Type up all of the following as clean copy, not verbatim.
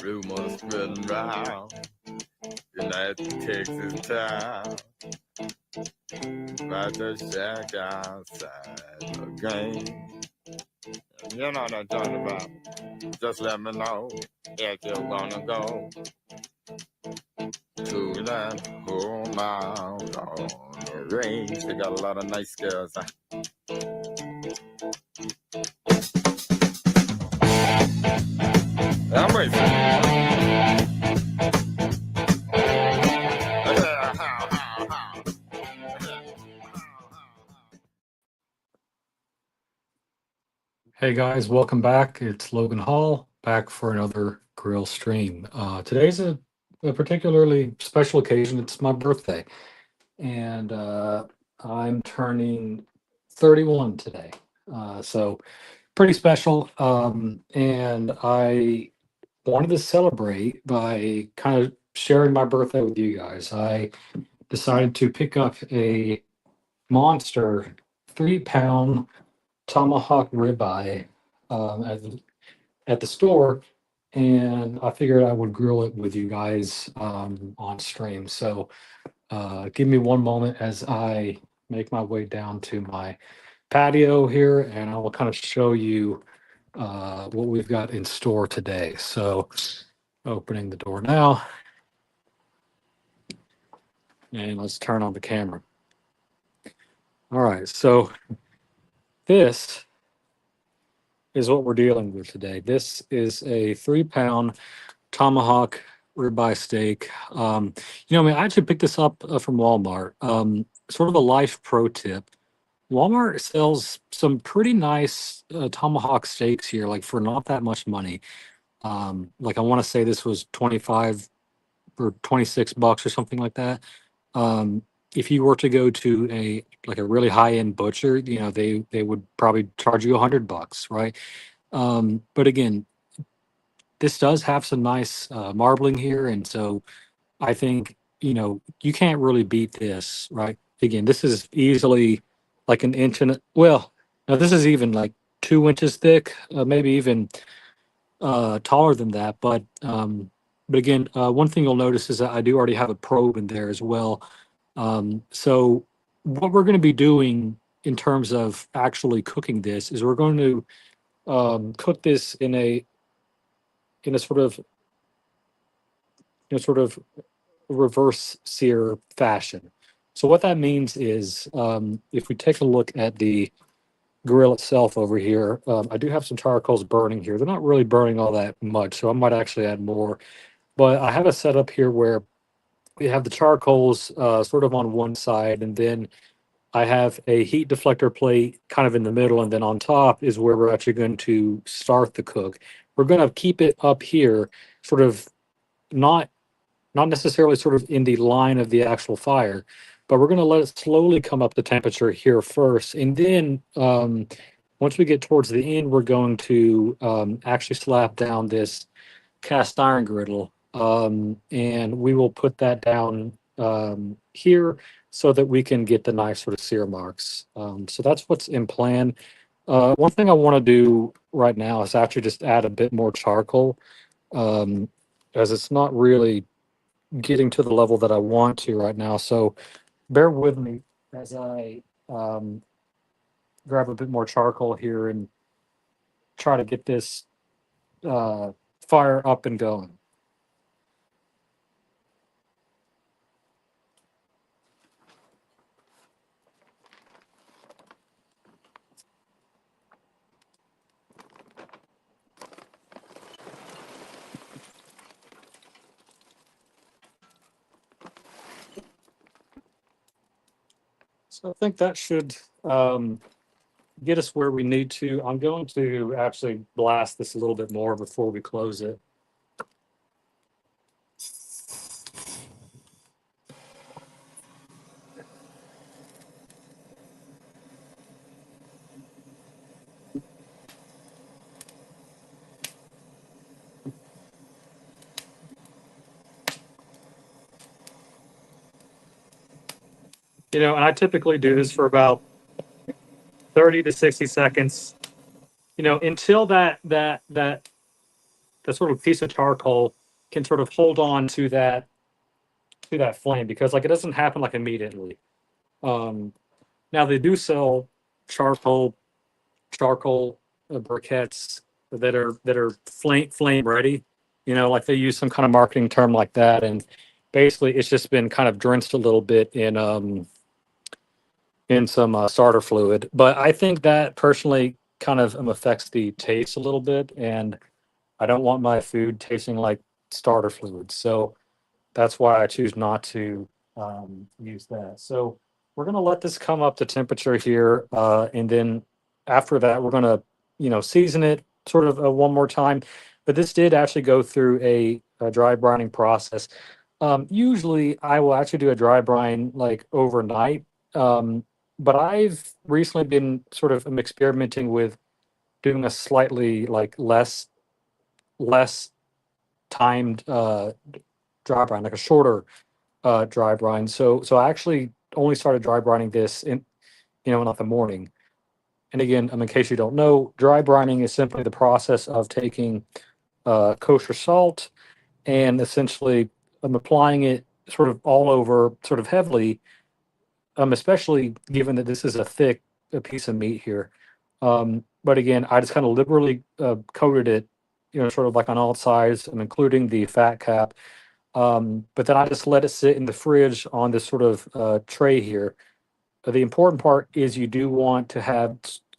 rumors spreading round. United Texas town. About to shack outside the game. You know what I'm talking about. Just let me know if you wanna go to that home out on the range. They got a lot of nice girls. I'm racing. Hey guys, welcome back. It's Logan Hall back for another grill stream. Today's a particularly special occasion. It's my birthday, and I'm turning 31 today. So pretty special. And I wanted to celebrate by kind of sharing my birthday with you guys. I decided to pick up a monster 3-pound Tomahawk ribeye at the store, and I figured I would grill it with you guys on stream. So give me one moment as I make my way down to my patio here, and I will kind of show you what we've got in store today. So opening the door now, and let's turn on the camera. All right, so this is what we're dealing with today. This is a 3-pound Tomahawk ribeye steak. I actually picked this up from Walmart. Sort of a life pro tip. Walmart sells some pretty nice tomahawk steaks here, like for not that much money. Like I want to say this was 25 or 26 bucks or something like that. If you were to go to a really high end butcher, they would probably charge you $100, right? But again, this does have some nice marbling here, and so I think you can't really beat this, right? Again, this is easily like an inch and now this is even like 2 inches thick, maybe even taller than that. But again, one thing you'll notice is that I do already have a probe in there as well. So what we're going to be doing in terms of actually cooking this is we're going to cook this in a sort of reverse sear fashion. So what that means is if we take a look at the grill itself over here, I do have some charcoals burning here. They're not really burning all that much, so I might actually add more. But I have a setup here where we have the charcoals sort of on one side, and then I have a heat deflector plate kind of in the middle, and then on top is where we're actually going to start the cook. We're going to keep it up here, sort of not necessarily sort of in the line of the actual fire, but we're going to let it slowly come up the temperature here first. And then once we get towards the end, we're going to actually slap down this cast iron griddle. And we will put that down here so that we can get the nice sort of sear marks. So that's what's in plan. One thing I want to do right now is actually just add a bit more charcoal, as it's not really getting to the level that I want to right now. So bear with me as I grab a bit more charcoal here and try to get this fire up and going. So I think that should get us where we need to. I'm going to actually blast this a little bit more before we close it. And I typically do this for about 30 to 60 seconds, until that sort of piece of charcoal can sort of hold on to that flame, because like it doesn't happen like immediately. Um, Now they do sell charcoal charcoal briquettes that are flame ready. You know, like they use some kind of marketing term like that, and basically it's just been kind of drenched a little bit in some starter fluid. But I think that personally kind of affects the taste a little bit, and I don't want my food tasting like starter fluid. So that's why I choose not to use that. So we're going to let this come up to temperature here, and then after that, we're going to, season it sort of one more time. But this did actually go through a dry brining process. Usually, I will actually do a dry brine like overnight, but I've recently been sort of experimenting with doing a slightly like less timed dry brine, like a shorter dry brine. So I actually only started dry brining this in the morning. And again, in case you don't know, dry brining is simply the process of taking kosher salt and essentially applying it sort of all over, sort of heavily, especially given that this is a thick a piece of meat here. But again, I just kind of liberally coated it, sort of like on all sides, including the fat cap. But then I just let it sit in the fridge on this sort of tray here. The important part is you do want to have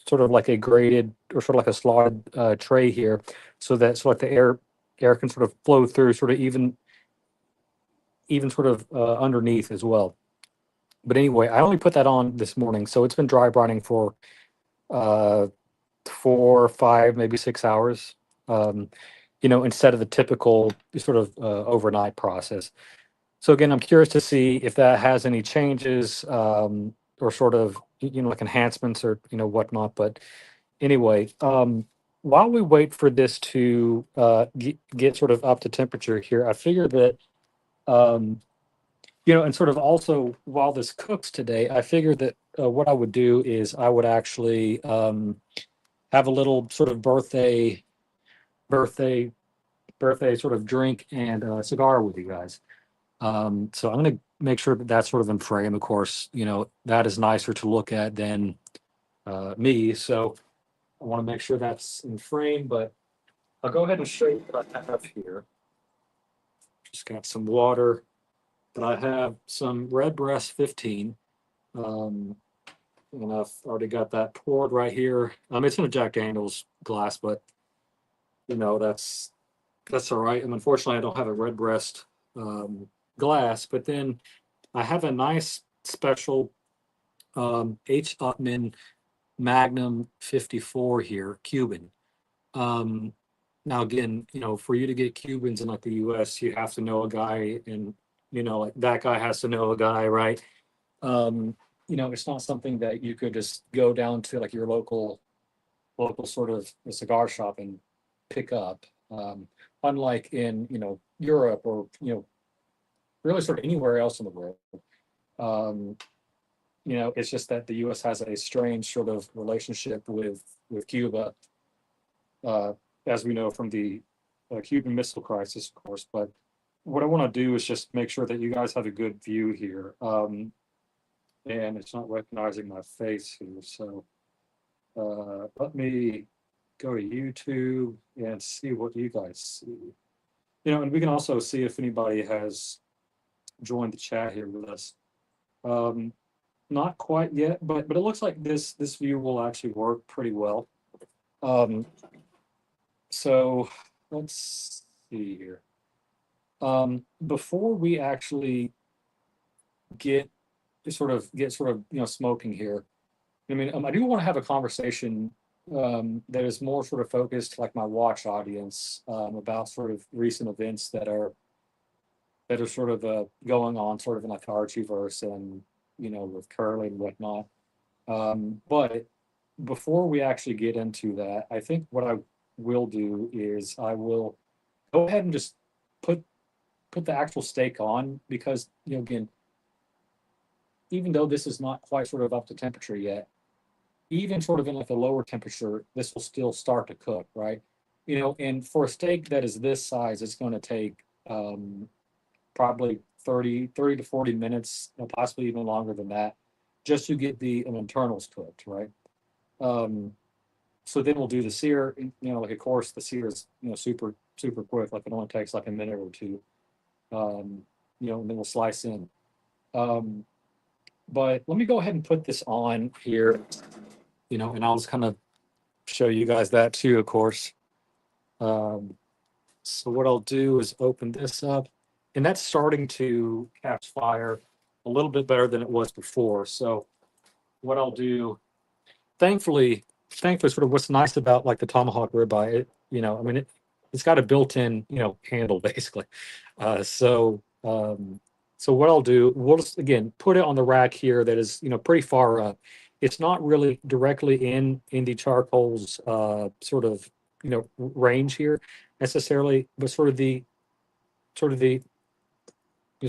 sort of like a graded or sort of like a slotted tray here, so like the air can sort of flow through, sort of even sort of underneath as well. But anyway, I only put that on this morning, so it's been dry brining for uh, 4, 5, maybe 6 hours. Instead of the typical sort of overnight process. So again, I'm curious to see if that has any changes, or sort of like enhancements or whatnot. But anyway, while we wait for this to get sort of up to temperature here, I figured that um, and sort of also while this cooks today, I figured that what I would do is I would actually have a little sort of birthday birthday sort of drink and cigar with you guys. So I'm going to make sure that that's sort of in frame. Of course, that is nicer to look at than me. So I want to make sure that's in frame, but I'll go ahead and show you what I have here. Just got some water, but I have some Redbreast 15. Um, and I've already got that poured right here. It's in a Jack Daniels glass, but that's all right. And unfortunately, I don't have a Redbreast glass, but then I have a nice special H. Upman Magnum 54 here, Cuban. Um, Now again, for you to get Cubans in like the US, you have to know a guy, and like that guy has to know a guy, right? Um, it's not something that you could just go down to like your local sort of a cigar shop and pick up. Unlike in, Europe or, really sort of anywhere else in the world. Um, it's just that the US has a strange sort of relationship with Cuba, uh, as we know from the Cuban Missile Crisis, of course. But what I want to do is just make sure that you guys have a good view here. And it's not recognizing my face here. So let me go to YouTube and see what you guys see. And we can also see if anybody has joined the chat here with us. Not quite yet, but it looks like this view will actually work pretty well. Um, so let's see here. Before we actually get sort of smoking here, I mean, I do want to have a conversation that is more sort of focused, like my watch audience, about sort of recent events that are sort of going on sort of in like Archieverse and with Curly and whatnot. But before we actually get into that, I think what I will do is I will go ahead and just put the actual steak on, because again, even though this is not quite sort of up to temperature yet, even sort of in like a lower temperature, this will still start to cook, right? And for a steak that is this size, it's going to take probably 30 to 40 minutes, possibly even longer than that, just to get the internals cooked, right? Um, so then we'll do the sear. Like of course the sear is super quick. Like it only takes like a minute or two. Um, and then we'll slice in. Um, but let me go ahead and put this on here. And I'll just kind of show you guys that too, of course. Um, so what I'll do is open this up, and that's starting to catch fire a little bit better than it was before. So what I'll do, thankfully, sort of what's nice about like the Tomahawk ribeye, I mean, it's got a built-in, handle basically. So what I'll do, we'll just again put it on the rack here that is, pretty far up. It's not really directly in the charcoal's sort of, range here necessarily, but sort of the sort of the the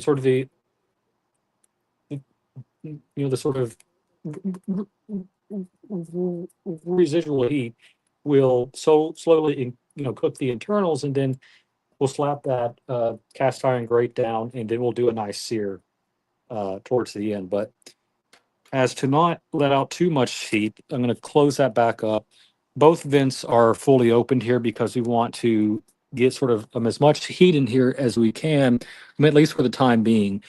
sort of residual heat will so slowly cook the internals, and then we'll slap that cast iron grate down, and then we'll do a nice sear towards the end. But as to not let out too much heat, I'm going to close that back up. Both vents are fully opened here because we want to get sort of as much heat in here as we can, at least for the time being.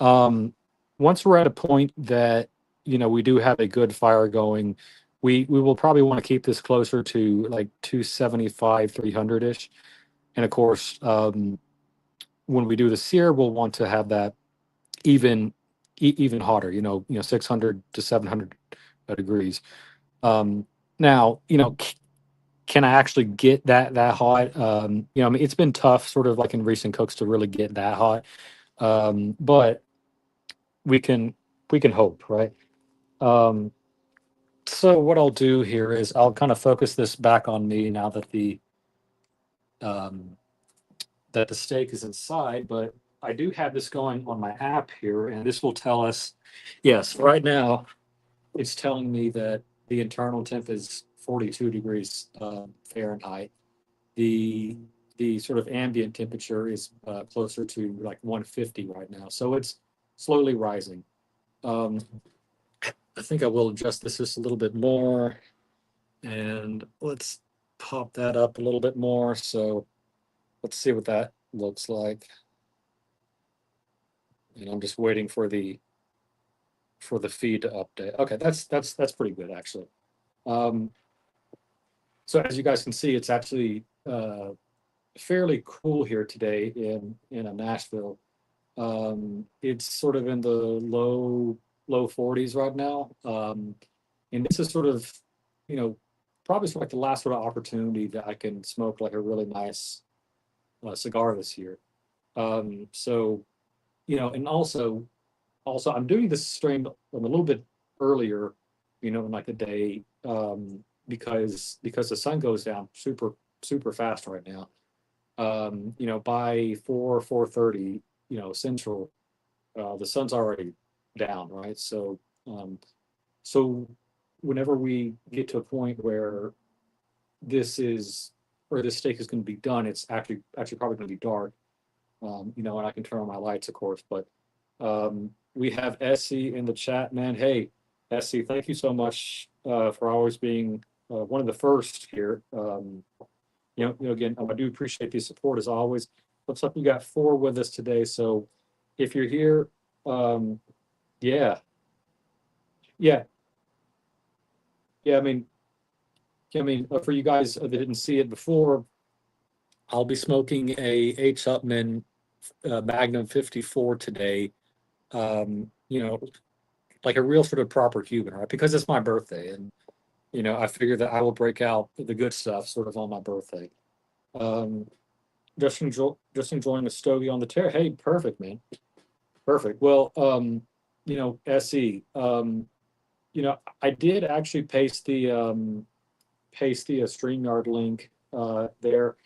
Um, Once we're at a point that we do have a good fire going, we will probably want to keep this closer to like 275, 300 ish. And of course, when we do the sear, we'll want to have that even even hotter. 600 to 700 degrees. Um, Now, can I actually get that hot? I mean, it's been tough, sort of like in recent cooks, to really get that hot. But we can we can hope, right? Um, so what I'll do here is I'll kind of focus this back on me now um, that the steak is inside. But I do have this going on my app here, and this will tell us, yes, right now it's telling me that the internal temp is 42 degrees Fahrenheit. The the sort of ambient temperature is closer to like 150 right now, so it's slowly rising. Um, I think I will adjust this just a little bit more, and let's pop that up a little bit more. So let's see what that looks like. And I'm just waiting for the feed to update. Okay, that's pretty good actually. Um, so as you guys can see, it's actually fairly cool here today in Nashville. It's sort of in the low 40s right now, and this is sort of, you know, probably sort of like the last sort of opportunity that I can smoke like a really nice cigar this year. So and also I'm doing this stream a little bit earlier, in like the day, because the sun goes down super fast right now. By 4:30, central, the sun's already down, right? So whenever we get to a point where this is or this steak is going to be done, it's actually probably going to be dark. And I can turn on my lights, of course. But we have Essie in the chat, man. Hey, Essie, thank you so much for always being one of the first here. Again, I do appreciate the support as always. Looks like we got 4 with us today. So if you're here, um, yeah, yeah, yeah. For you guys that didn't see it before, I'll be smoking a H. Upman Magnum 54 today. Like a real sort of proper Cuban, right? Because it's my birthday, and I figure that I will break out the good stuff sort of on my birthday. Um, just enjoying a stogie on the tear. Hey, perfect, man. Perfect. Well, SE, I did actually paste the StreamYard link there.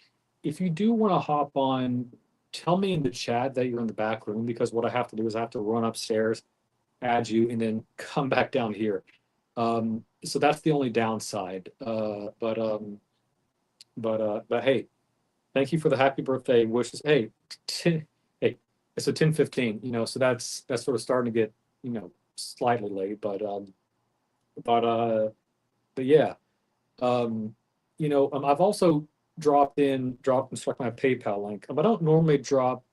If you do want to hop on, tell me in the chat that you're in the back room, because what I have to do is I have to run upstairs, add you, and then come back down here. So that's the only downside. But hey, Thank you for the happy birthday wishes. Hey, hey, it's a 10:15. So that's sort of starting to get slightly late, but but yeah. I've also dropped and stuck my PayPal link. I don't normally drop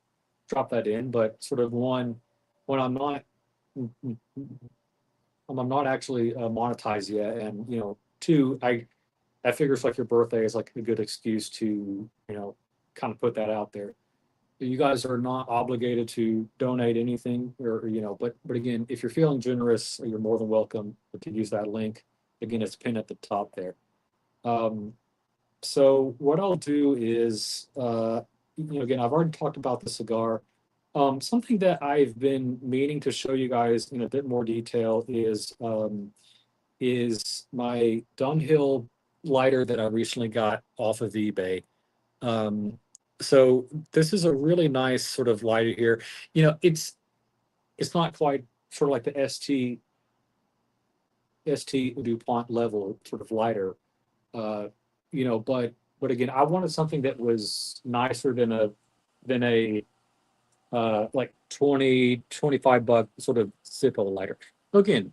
that in, but sort of one when I'm not actually monetized yet, and two, I figure it's like your birthday is like a good excuse to kind of put that out there. You guys are not obligated to donate anything, or but again, if you're feeling generous, you're more than welcome to use that link. Again, it's pinned at the top there. Um, so what I'll do is, again, I've already talked about the cigar. Something that I've been meaning to show you guys in a bit more detail is my Dunhill lighter that I recently got off of eBay. Um, so this is a really nice sort of lighter here. It's not quite sort of like the ST DuPont level sort of lighter, uh, but again, I wanted something that was nicer than a like 20-25 buck sort of Zippo lighter. Again,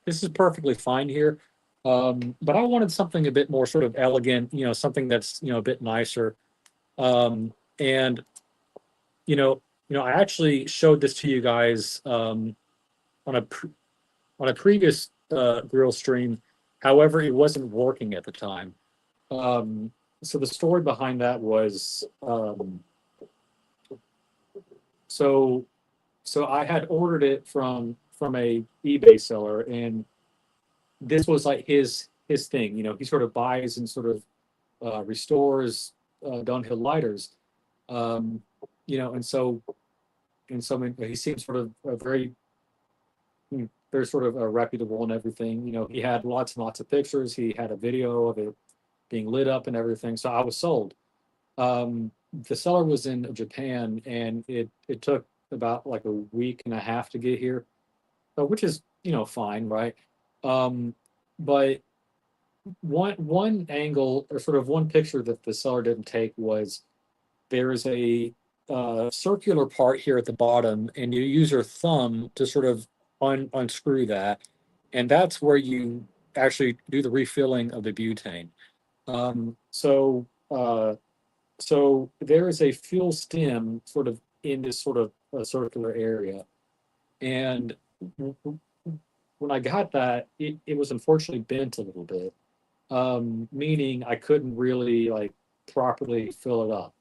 this is perfectly fine here. But I wanted something a bit more sort of elegant, something that's a bit nicer. And I actually showed this to you guys on on a previous grill stream. However, it wasn't working at the time. Um, so the story behind that was so so I had ordered it from a eBay seller, and this was like his thing. He sort of buys and sort of restores downhill lighters. Um, and so I mean, he seems sort of very very sort of reputable and everything. He had lots and lots of pictures. He had a video of it being lit up and everything. So I was sold. The seller was in Japan, and it took about like a week and a half to get here, which is fine, right? Um, but one angle or sort of one picture that the seller didn't take was there is a circular part here at the bottom, and you use your thumb to sort of unscrew that, and that's where you actually do the refilling of the butane. So there is a fuel stem sort of in this sort of circular area, and when I got that, it was unfortunately bent a little bit, meaning I couldn't really like properly fill it up.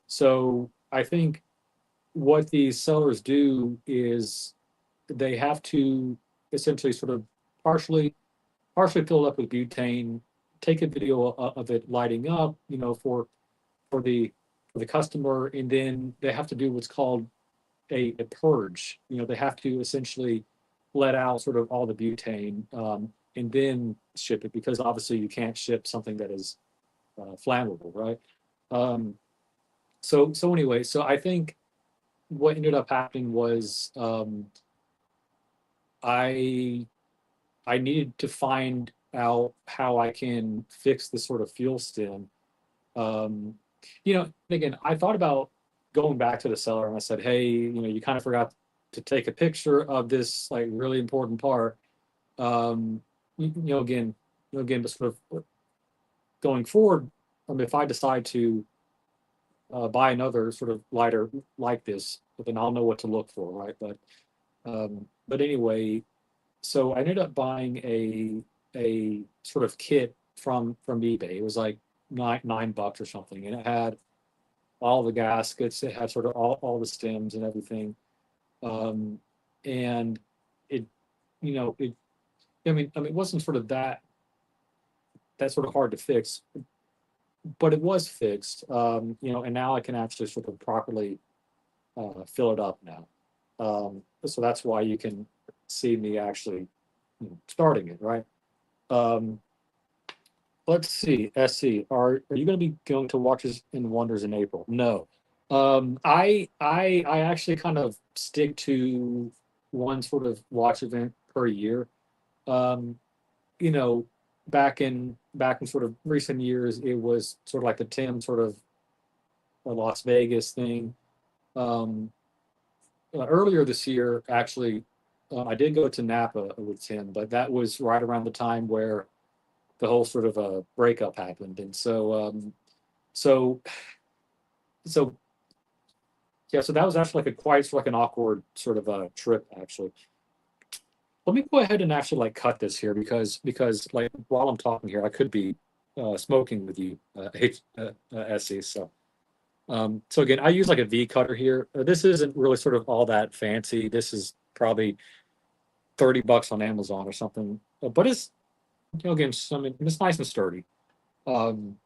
So I think what these sellers do is they have to essentially sort of partially partially fill it up with butane, take a video of it lighting up, for the for the customer, and then they have to do what's called a purge. They have to essentially let out sort of all the butane, and then ship it, because obviously you can't ship something that is flammable, right? Um, so anyway, so I think what ended up happening was I I needed to find out how I can fix this sort of fuel stem. Um, again, I thought about going back to the seller, and I said, "Hey, you kind of forgot to take a picture of this like really important part." Um, again, but sort of going forward, if I decide to buy another sort of lighter like this, then I'll know what to look for, right? But anyway, so I ended up buying a sort of kit from eBay. It was like nine bucks or something, and it had all the gaskets. It had sort of all the stems and everything. Um, and it, it. I mean, it wasn't sort of that sort of hard to fix, but it was fixed. And now I can actually sort of properly fill it up now. So that's why you can see me actually starting it, right? Um, let's see. SC, are you going to be going to Watches and Wonders in April? No. I actually kind of stick to one sort of watch event per year. Um, you know, back in sort of recent years, it was sort of like the Tim sort of a Las Vegas thing. Um, Earlier this year, actually, I did go to Napa with Tim, but that was right around the time where the whole sort of breakup happened, and so so yeah, so that was actually like a quite like an awkward sort of a trip actually. Let me go ahead and actually like cut this here because like while I'm talking here, I could be smoking with you, Essie. So again, I use like a V cutter here. This isn't really sort of all that fancy. This is probably $30 on Amazon or something, but it's again, I mean, it's nice and sturdy. Um,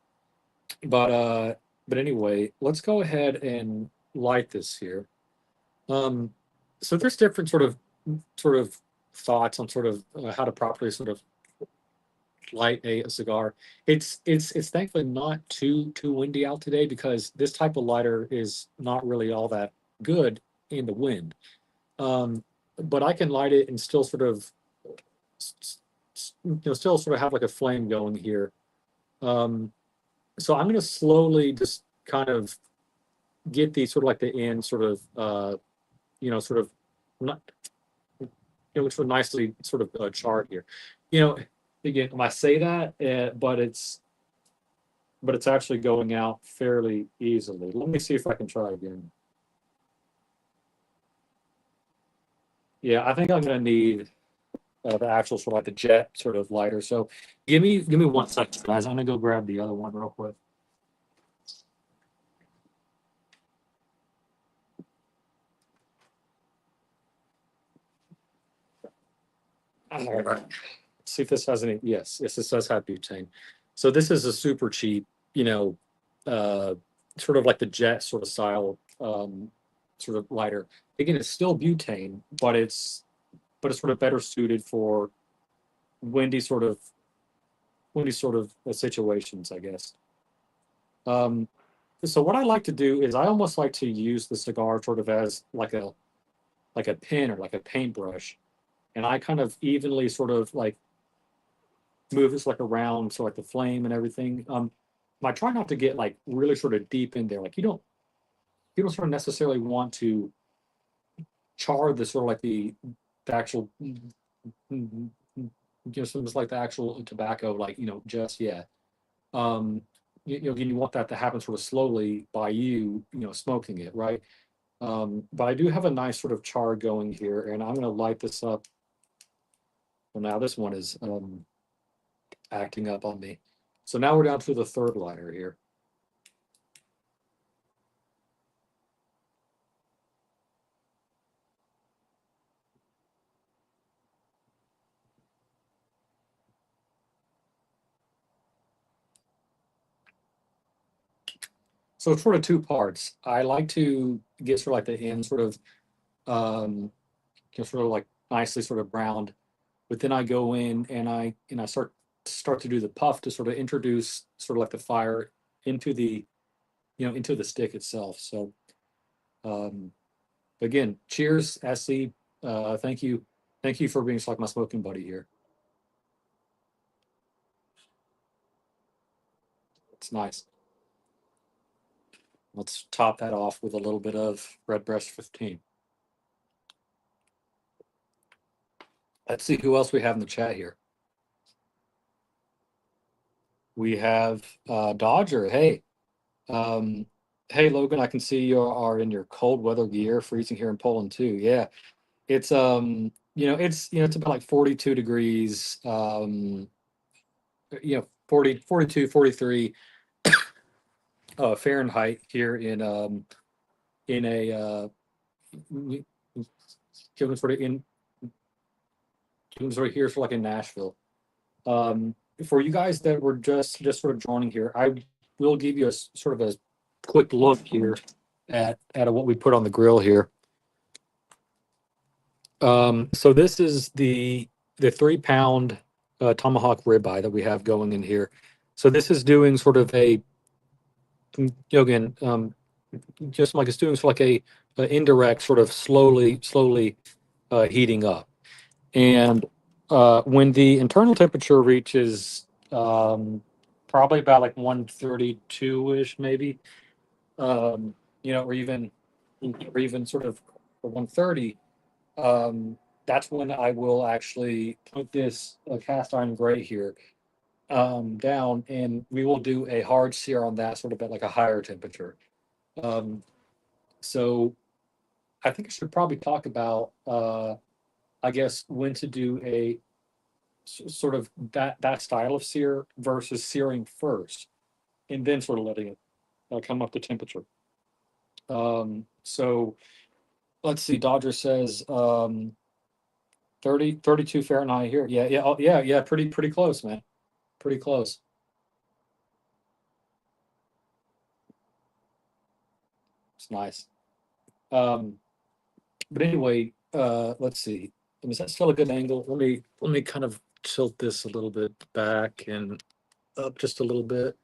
but uh, but anyway, let's go ahead and light this here. Um, so there's different sort of thoughts on sort of how to properly sort of light a cigar. It's thankfully not too windy out today because this type of lighter is not really all that good in the wind. Um, but I can light it and still sort of still sort of have like a flame going here. Um, so I'm going to slowly just kind of get these sort of like the end sort of sort of not sort of nicely sort of charred here. You know, again, I say that, but it's actually going out fairly easily. Let me see if I can try again. Yeah, I think I'm going to need the actual sort of like the jet sort of lighter. So give me 1 second, guys. I'm going to go grab the other one real quick. All right. See if this has any. Yes, this does have butane. So this is a super cheap, uh, sort of like the jet sort of style, sort of lighter. Again, it's still butane, but it's sort of better suited for windy sort of situations, I guess. Um, so what I like to do is I almost like to use the cigar sort of as like a pin or like a paintbrush, and I kind of evenly sort of like move this like around so like the flame and everything. I try not to get like really sort of deep in there. Like you don't sort of necessarily want to char the sort of like the actual something like the actual tobacco like just yet. Um, you want that to happen sort of slowly by smoking it, right? But I do have a nice sort of char going here, and I'm going to light this up. Well, now this one is acting up on me. So now we're down to the third lighter here. So it's sort of two parts. I like to get sort of like the end sort of um, sort of like nicely sort of browned, but then I go in and I start to do the puff to sort of introduce sort of like the fire into the into the stick itself. So um, again, cheers, SC. Thank you for being like my smoking buddy here. It's nice. Let's top that off with a little bit of Redbreast 15. Let's see who else we have in the chat here. We have Dodger. Hey, um, hey Logan, I can see you are in your cold weather gear, freezing here in Poland too. Yeah, it's it's about like 42 degrees, 42, 43 Fahrenheit here in a sort of in sort of here for like in Nashville. For you guys that were just sort of joining here, I will give you a sort of a quick look here at what we put on the grill here. So this is the 3 pound Tomahawk ribeye that we have going in here. So this is doing sort of a again just like it's doing sort of like a indirect sort of slowly heating up. And when the internal temperature reaches probably about like 132-ish maybe, or even sort of 130, that's when I will actually put this cast iron grate here down, and we will do a hard sear on that sort of at like a higher temperature. Um, so I think I should probably talk about, I guess, when to do a sort of that style of sear versus searing first, and then sort of letting it come up to temperature. So let's see. Dodger says 32 Fahrenheit here. Yeah, yeah, yeah. Pretty close, man. Pretty close. It's nice. Um, but anyway, let's see. Is that still a good angle? Let me kind of tilt this a little bit back and up just a little bit.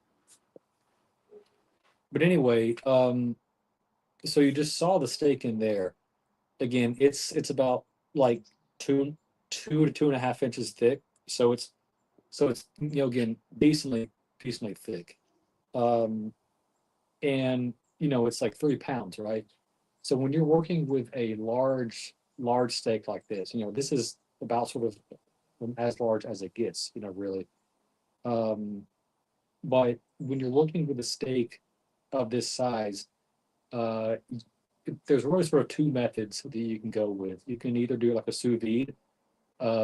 But anyway, so you just saw the steak in there. Again, it's about like two 2 to 2.5 inches thick. So it's again decently thick. Um, and it's like 3 pounds, right? So when you're working with a large steak like this, this is about sort of as large as it gets, really. Um, but when you're working with a steak of this size, uh, there's really sort of two methods that you can go with. You can either do like a sous vide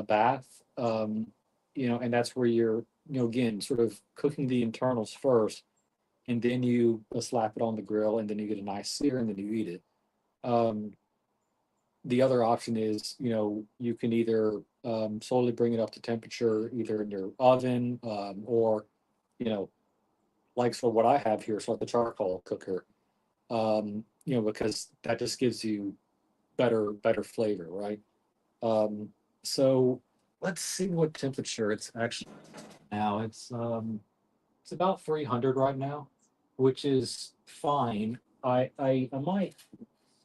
bath, and that's where you're, again, sort of cooking the internals first, and then you slap it on the grill, and then you get a nice sear, and then you eat it. Um, the other option is, you can either slowly bring it up to temperature, either in your oven, or, you know, like for what I have here, so like the charcoal cooker, because that just gives you better flavor, right? Um, so let's see what temperature it's actually now. It's about 300 right now, which is fine. I might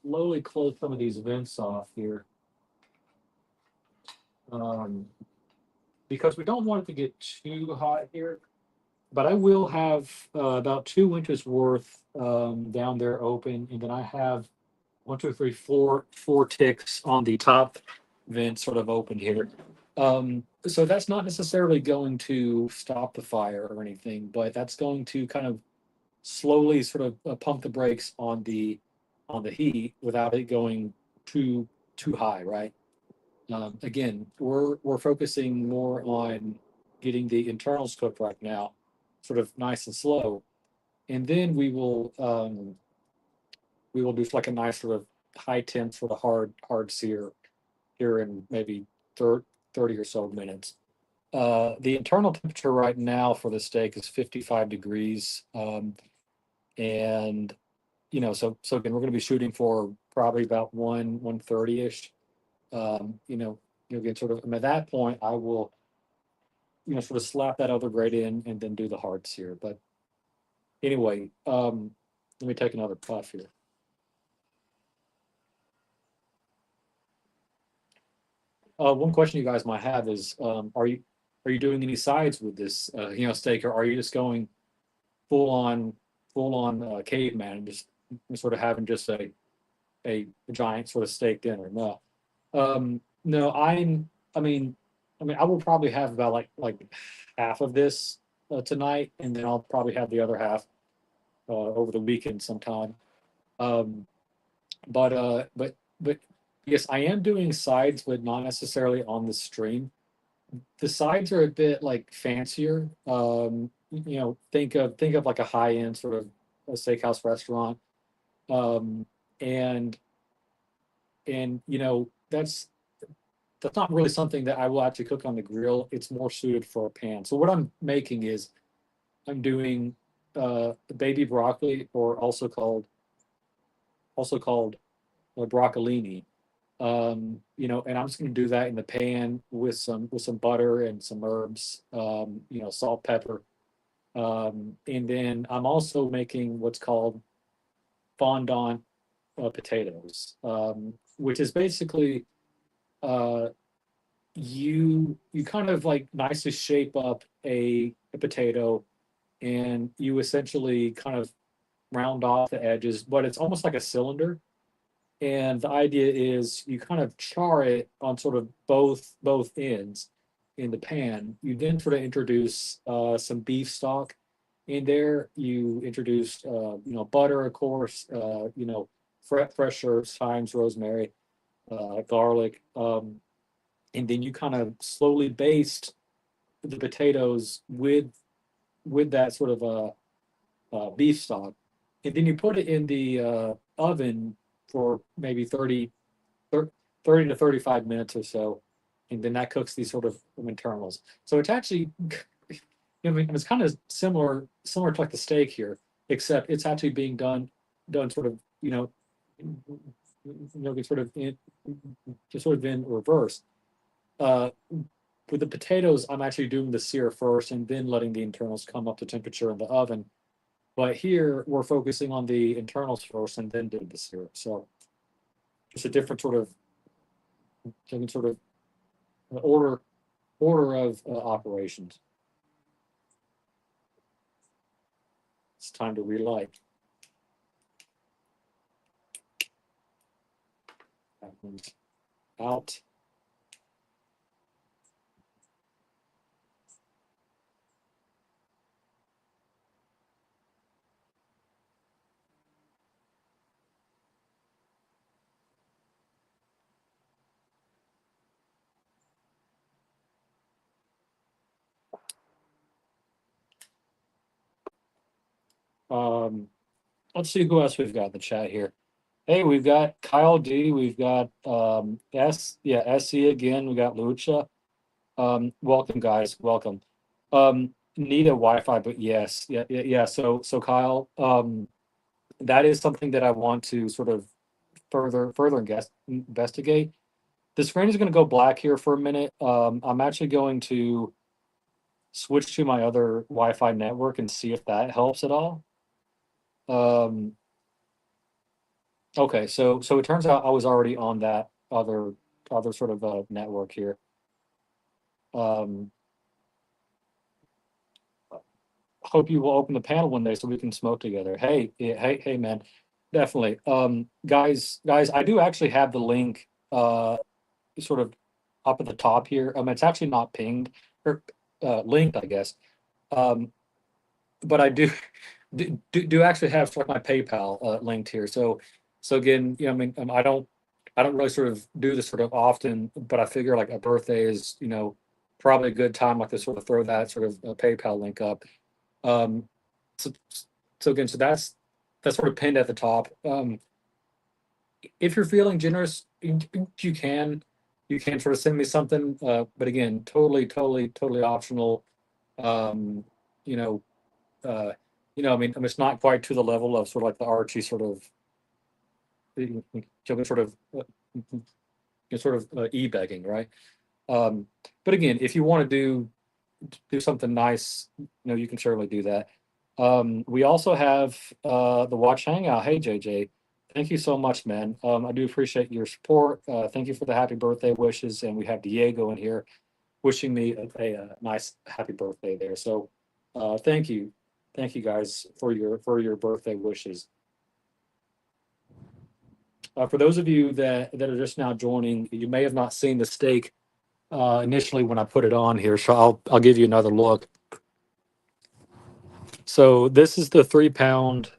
slowly close some of these vents off here, um, because we don't want it to get too hot here. But I will have about 2 inches worth down there open, and then I have one, two, three, four ticks on the top vent sort of open here. So that's not necessarily going to stop the fire or anything, but that's going to kind of slowly sort of pump the brakes on the heat without it going too high, right? Again, we're focusing more on getting the internals cooked right now, sort of nice and slow, and then we will do like a nice sort of high temp sort of hard sear here in maybe 30 or so minutes. The internal temperature right now for the steak is 55 degrees, and so again, we're going to be shooting for probably about 130 ish. You'll get sort of, and at that point, I will, sort of slap that other grate in and then do the hard sear. But anyway, let me take another puff here. One question you guys might have is, are you doing any sides with this, steak, or are you just going full on caveman and just sort of having just a giant sort of steak dinner? No, no, I will probably have about like half of this tonight, and then I'll probably have the other half over the weekend sometime. Um, but yes, I am doing sides, but not necessarily on the stream. The sides are a bit like fancier. Think of like a high end sort of a steakhouse restaurant, um, and that's not really something that I will actually cook on the grill. It's more suited for a pan. So what I'm making is I'm doing baby broccoli, or also called broccolini. And I'm just going to do that in the pan with some butter and some herbs, salt, pepper, and then I'm also making what's called fondant potatoes, which is basically uh, you kind of like nicely shape up a potato, and you essentially kind of round off the edges, but it's almost like a cylinder. And the idea is you kind of char it on sort of both ends in the pan. You then sort of introduce some beef stock in there. You introduce butter, of course, fresh herbs, thyme, rosemary, garlic, and then you kind of slowly baste the potatoes with that sort of beef stock, and then you put it in the oven for maybe 30 to 35 minutes or so, and then that cooks these sort of internals. So it's actually, it's kind of similar to like the steak here, except it's actually being done sort of, sort of just sort of in reverse. Uh, with the potatoes, I'm actually doing the sear first and then letting the internals come up to temperature in the oven. But here we're focusing on the internals first and then doing the sear. So it's a different sort of order of operations. It's time to relight. That one's out. Let's see who else we've got in the chat here. Hey, we've got Kyle D. We've got SC again. We got Lucha. Welcome, guys. Welcome. Need a Wi-Fi, but yes, yeah. So Kyle, that is something that I want to sort of further investigate. The screen is going to go black here for a minute. I'm actually going to switch to my other Wi-Fi network and see if that helps at all. Okay, so it turns out I was already on that other sort of network here. Hope you will open the panel one day so we can smoke together. Hey, man, definitely. Guys, I do actually have the link sort of up at the top here. It's actually not pinged or linked, I guess. But I do actually have like my PayPal linked here. So again, I don't really sort of do this sort of often, but I figure like a birthday is probably a good time like to sort of throw that sort of PayPal link up. So, again, so that's sort of pinned at the top. If you're feeling generous, you can sort of send me something. But again, totally optional. You know, it's not quite to the level of sort of like the Archie sort of, sort of e-begging, right? But again, if you want to do something nice, you can certainly do that. We also have the Watch Hangout. Hey, JJ, thank you so much, man. I do appreciate your support. Thank you for the happy birthday wishes, and we have Diego in here wishing me a nice happy birthday there. So, thank you guys for your birthday wishes. For those of you that are just now joining, you may have not seen the steak initially when I put it on here, so I'll give you another look. So this is the 3-pound,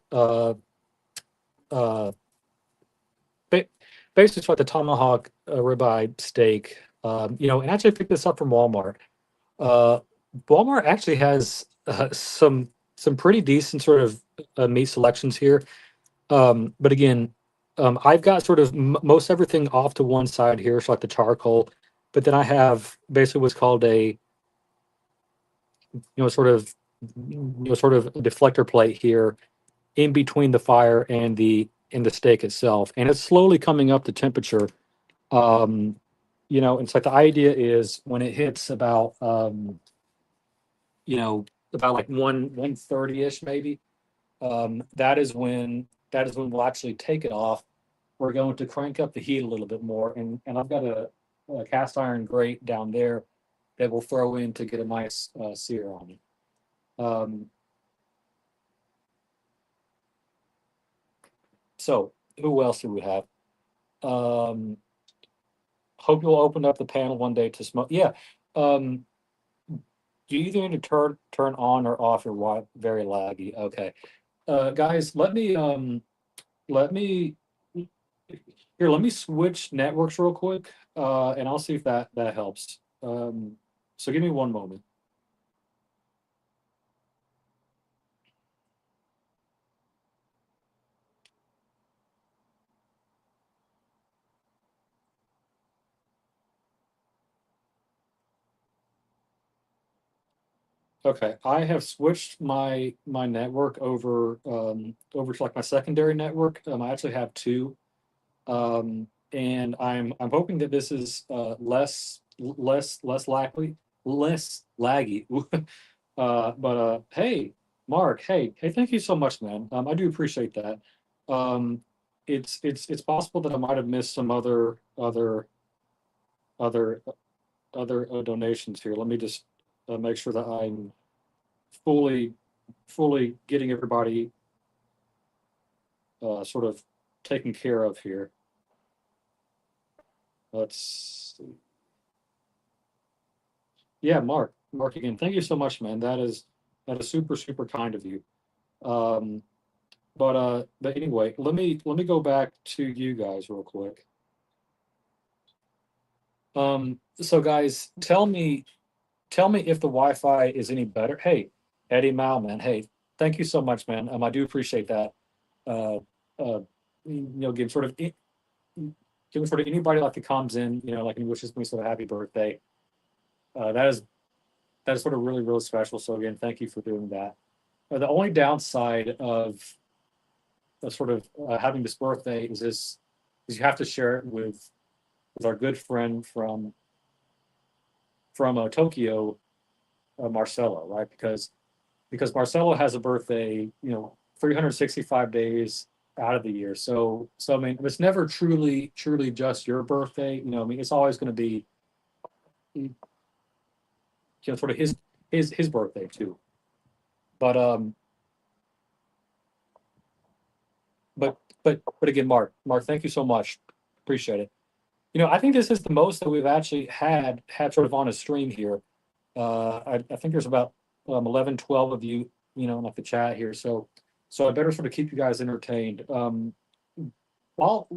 basically like the Tomahawk ribeye steak. And actually I picked this up from Walmart. Walmart actually has some pretty decent sort of meat selections here. But again, I've got sort of most everything off to one side here, so like the charcoal. But then I have basically what's called a sort of deflector plate here in between the fire and the steak itself, and it's slowly coming up to temperature. It's like the idea is when it hits about about like 130-ish maybe, that is when we'll actually take it off. We're going to crank up the heat a little bit more, and I've got a cast iron grate down there that we'll throw in to get a nice sear on it. So who else do we have? Um, Hope you'll open up the panel one day to smoke. Yeah. Um, you either need to turn on or off your very laggy. Okay. Guys, let me here, let me switch networks real quick, and I'll see if that helps. So give me one moment. Okay, I have switched my network over to like my secondary network. I actually have two, and I'm hoping that this is less laggy. But hey, Mark, hey, thank you so much, man. I do appreciate that. Um, it's possible that I might have missed some other donations here. Let me just make sure that I'm fully fully getting everybody sort of taken care of here. Let's see. Yeah, Mark again. Thank you so much, man. That is super kind of you. Um, but anyway, let me go back to you guys real quick. So guys, tell me if the Wi-Fi is any better. Hey, Eddie Mal, man. Hey, thank you so much, man. I do appreciate that. Uh, give sort of giving sort of anybody like that comes in, like and wishes me sort of happy birthday. That is sort of really special. So again, thank you for doing that. The only downside of sort of having this birthday is you have to share it with our good friend from Tokyo, Marcelo, right? Because Marcelo has a birthday, 365 days out of the year. So I mean, it's never truly just your birthday. I mean, it's always going to be, sort of his birthday too. But but again, Mark, thank you so much. Appreciate it. I think this is the most that we've actually had sort of on a stream here. I think there's about 11, 12 of you, in like the chat here. So I better sort of keep you guys entertained. While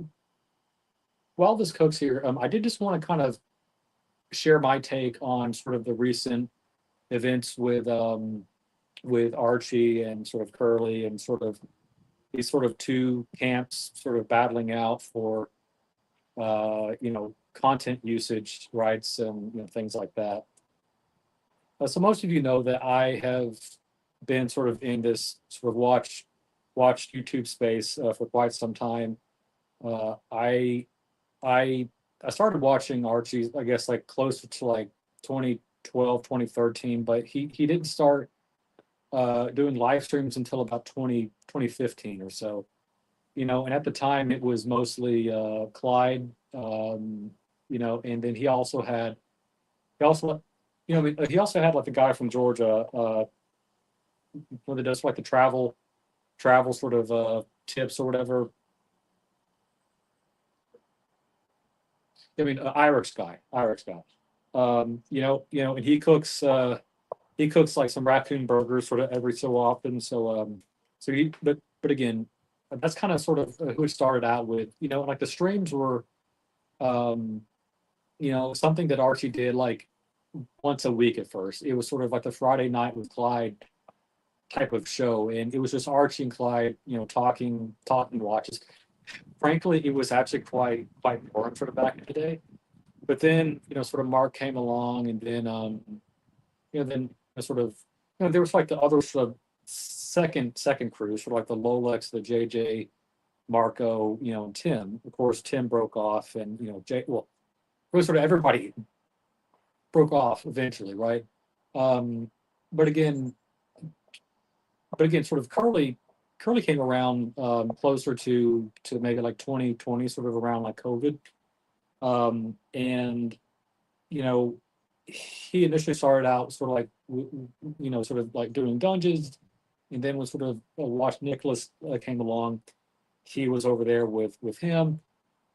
while this cooks here, I did just want to kind of share my take on sort of the recent events with Archie and sort of Curly and sort of these sort of two camps sort of battling out for content usage rights and things like that. So most of you know that I have been sort of in this sort of watch YouTube space for quite some time. I I I started watching Archie, I guess, like closer to like 2012, 2013, but he didn't start doing live streams until about 2015 or so. And at the time it was mostly Clyde, and then he also, he also had like the guy from Georgia, that does like the travel sort of tips or whatever. I mean, Irix guy. And he cooks like some raccoon burgers sort of every so often. But again, that's kind of sort of who it started out with. Like the streams were, um, something that Archie did like once a week at first. It was sort of like the Friday night with Clyde type of show, and it was just Archie and Clyde, talking watches. Frankly, it was actually quite boring sort of back in the day. But then, sort of Mark came along, and then sort of, there was like the other sort of second crew, sort of like the Lolex, the JJ, Marco, and Tim. Of course, Tim broke off, and well, it was sort of everybody broke off eventually, right? Um, but again, sort of Curly came around closer to maybe like 2020, sort of around like COVID, and you know he initially started out sort of like sort of like doing dungeons, and then when sort of Watch Nicholas came along, he was over there with him,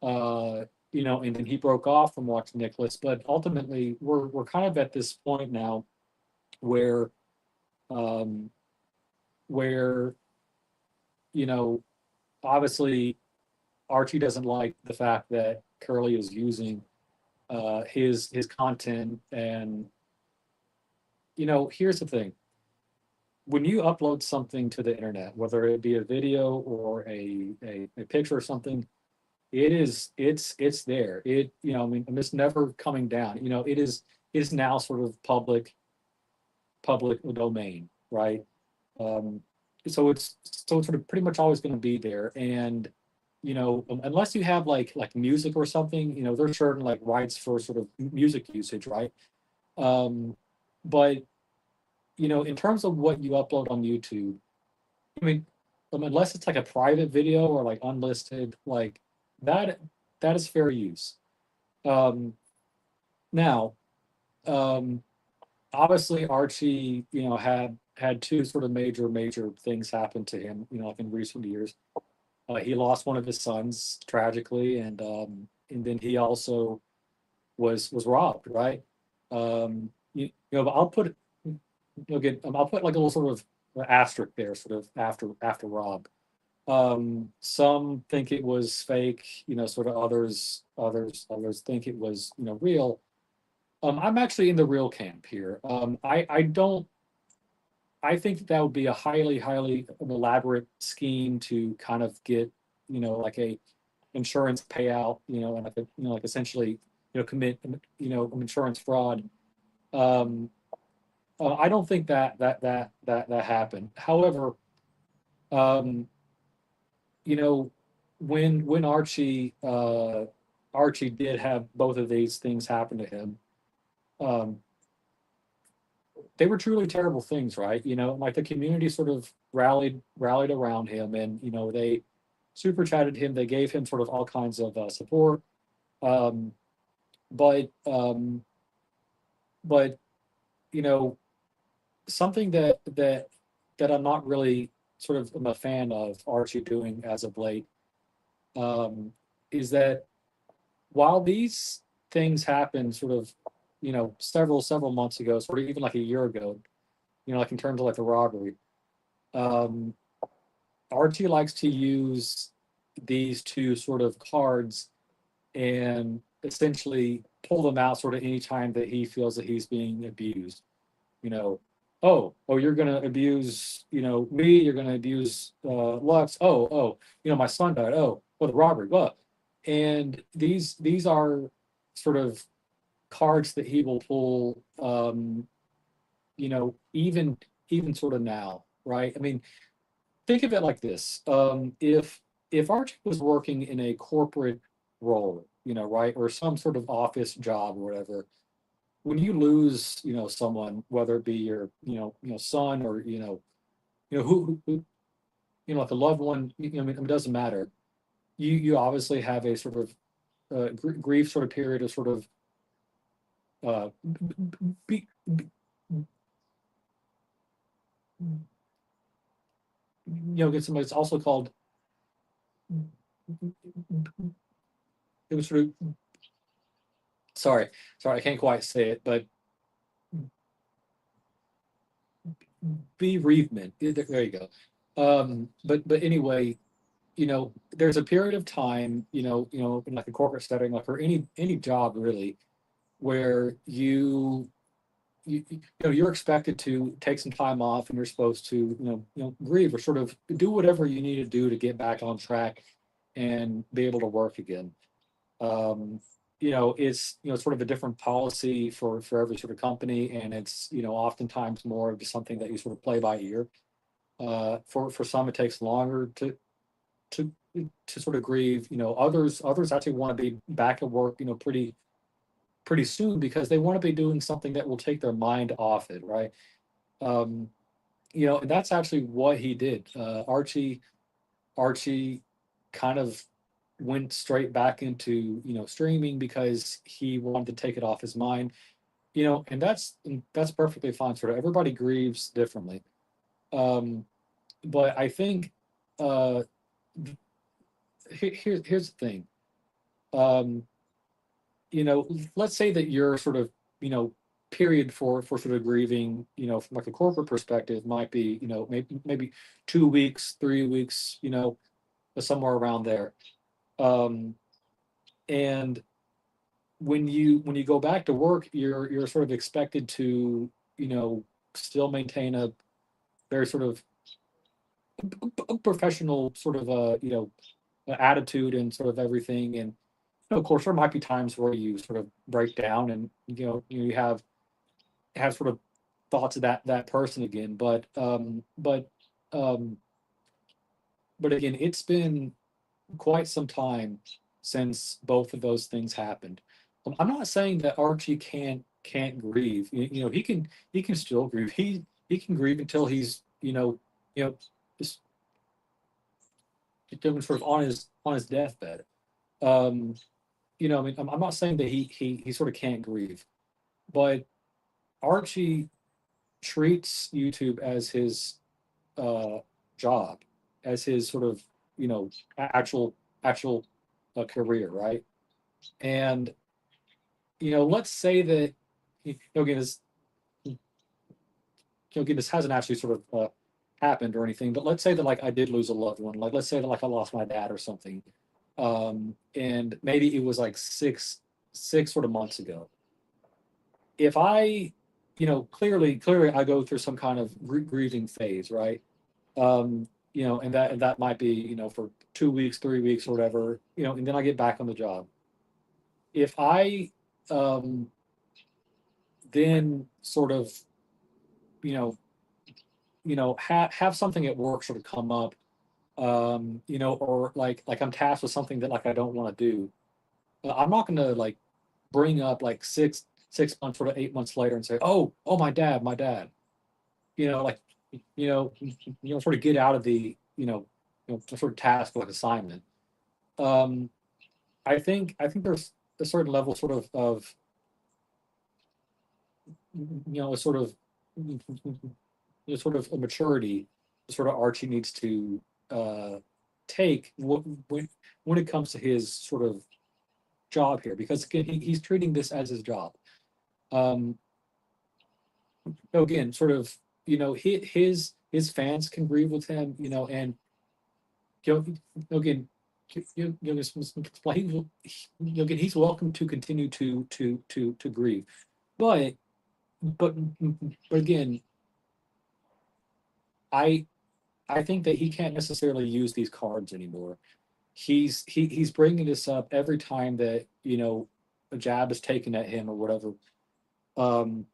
and then he broke off from watching Nicholas. But ultimately, we're kind of at this point now where um, where you know obviously Archie doesn't like the fact that Curly is using his content, and here's the thing: when you upload something to the internet, whether it be a video or a picture or something, it's there. I mean, it's never coming down. It is now sort of public domain, right? Um, so it's sort of pretty much always going to be there, and unless you have like music or something, there's certain like rights for sort of music usage, right? Um, but in terms of what you upload on YouTube, I mean, unless it's like a private video or like unlisted, like that, that is fair use. Um, now, um, obviously Archie, had two sort of major things happen to him, like in recent years. He lost one of his sons tragically, and then he also was robbed, right? But I'll put like a little sort of asterisk there, sort of after robbed. Some think it was fake, sort of others think it was real. I'm actually in the real camp here. I don't. I think that would be a highly elaborate scheme to kind of get like a insurance payout, and like like essentially commit insurance fraud. Um, I don't think that happened. However, um, you know, when Archie did have both of these things happen to him, um, they were truly terrible things, right? Like the community sort of rallied around him, and they super chatted him. They gave him sort of all kinds of support. Um, but but you know something that I'm not really sort of am a fan of Archie doing as of late, um, is that while these things happened sort of several months ago, sort of even like a year ago, like in terms of like the robbery, um, Archie likes to use these two sort of cards and essentially pull them out sort of anytime that he feels that he's being abused. You know, oh, you're gonna abuse, me. You're gonna abuse Lux. Oh, my son died. Oh, the robbery. What? And these are sort of cards that he will pull. Even sort of now, right? I mean, think of it like this: if Archie was working in a corporate role, right, or some sort of office job or whatever, when you lose, someone, whether it be your, son, or who like a loved one, I mean, it doesn't matter. You obviously have a sort of grief sort of period of sort of uh, be, be, get somebody. It's also called. It was sort of sorry, I can't quite say it, but bereavement. There you go. But anyway, there's a period of time, in like a corporate setting, like for any job really, where you're expected to take some time off, and you're supposed to grieve or sort of do whatever you need to do to get back on track and be able to work again. Um, it's sort of a different policy for every sort of company, and it's oftentimes more of just something that you sort of play by ear. For some, it takes longer to to sort of grieve. Others actually want to be back at work, pretty soon, because they want to be doing something that will take their mind off it, right? Um, and that's actually what he did. Archie kind of went straight back into streaming because he wanted to take it off his mind. And that's perfectly fine. Sort of everybody grieves differently. Um, but I think uh, here's the thing. Um, let's say that your sort of, period for sort of grieving, from like a corporate perspective might be, maybe 2 weeks, 3 weeks, somewhere around there. Um, and when you go back to work, you're sort of expected to, you know, still maintain a very sort of professional sort of attitude and sort of everything. And of course, there might be times where you sort of break down and you have sort of thoughts of that person again. Um, but again, it's been quite some time since both of those things happened. I'm not saying that Archie can't grieve. He can still grieve. He can grieve until he's just sort of on his deathbed. Um, I mean, I'm not saying that he sort of can't grieve, but Archie treats YouTube as his uh, job, as his sort of actual career, right? And let's say that again, this hasn't actually sort of happened or anything, but let's say that like I did lose a loved one, like let's say that like I lost my dad or something, and maybe it was like six sort of months ago. If I, clearly I go through some kind of grieving phase, right? And that might be for 2 weeks, 3 weeks, or whatever, and then I get back on the job. If I um, then sort of you know have something at work sort of come up, or like I'm tasked with something that like I don't want to do. I'm not going to like bring up like 6 months, sort of 8 months later and say, oh, my dad, like sort of get out of the sort of task like assignment. Um, I think there's a certain level sort of a sort of sort of a maturity sort of Archie needs to uh, take when it comes to his sort of job here, because again he's treating this as his job. Um, Again, sort of his fans can grieve with him, and again, again he's welcome to continue to grieve, but but but again, I I think that he can't necessarily use these cards anymore. He's bringing this up every time that a jab is taken at him or whatever. Um,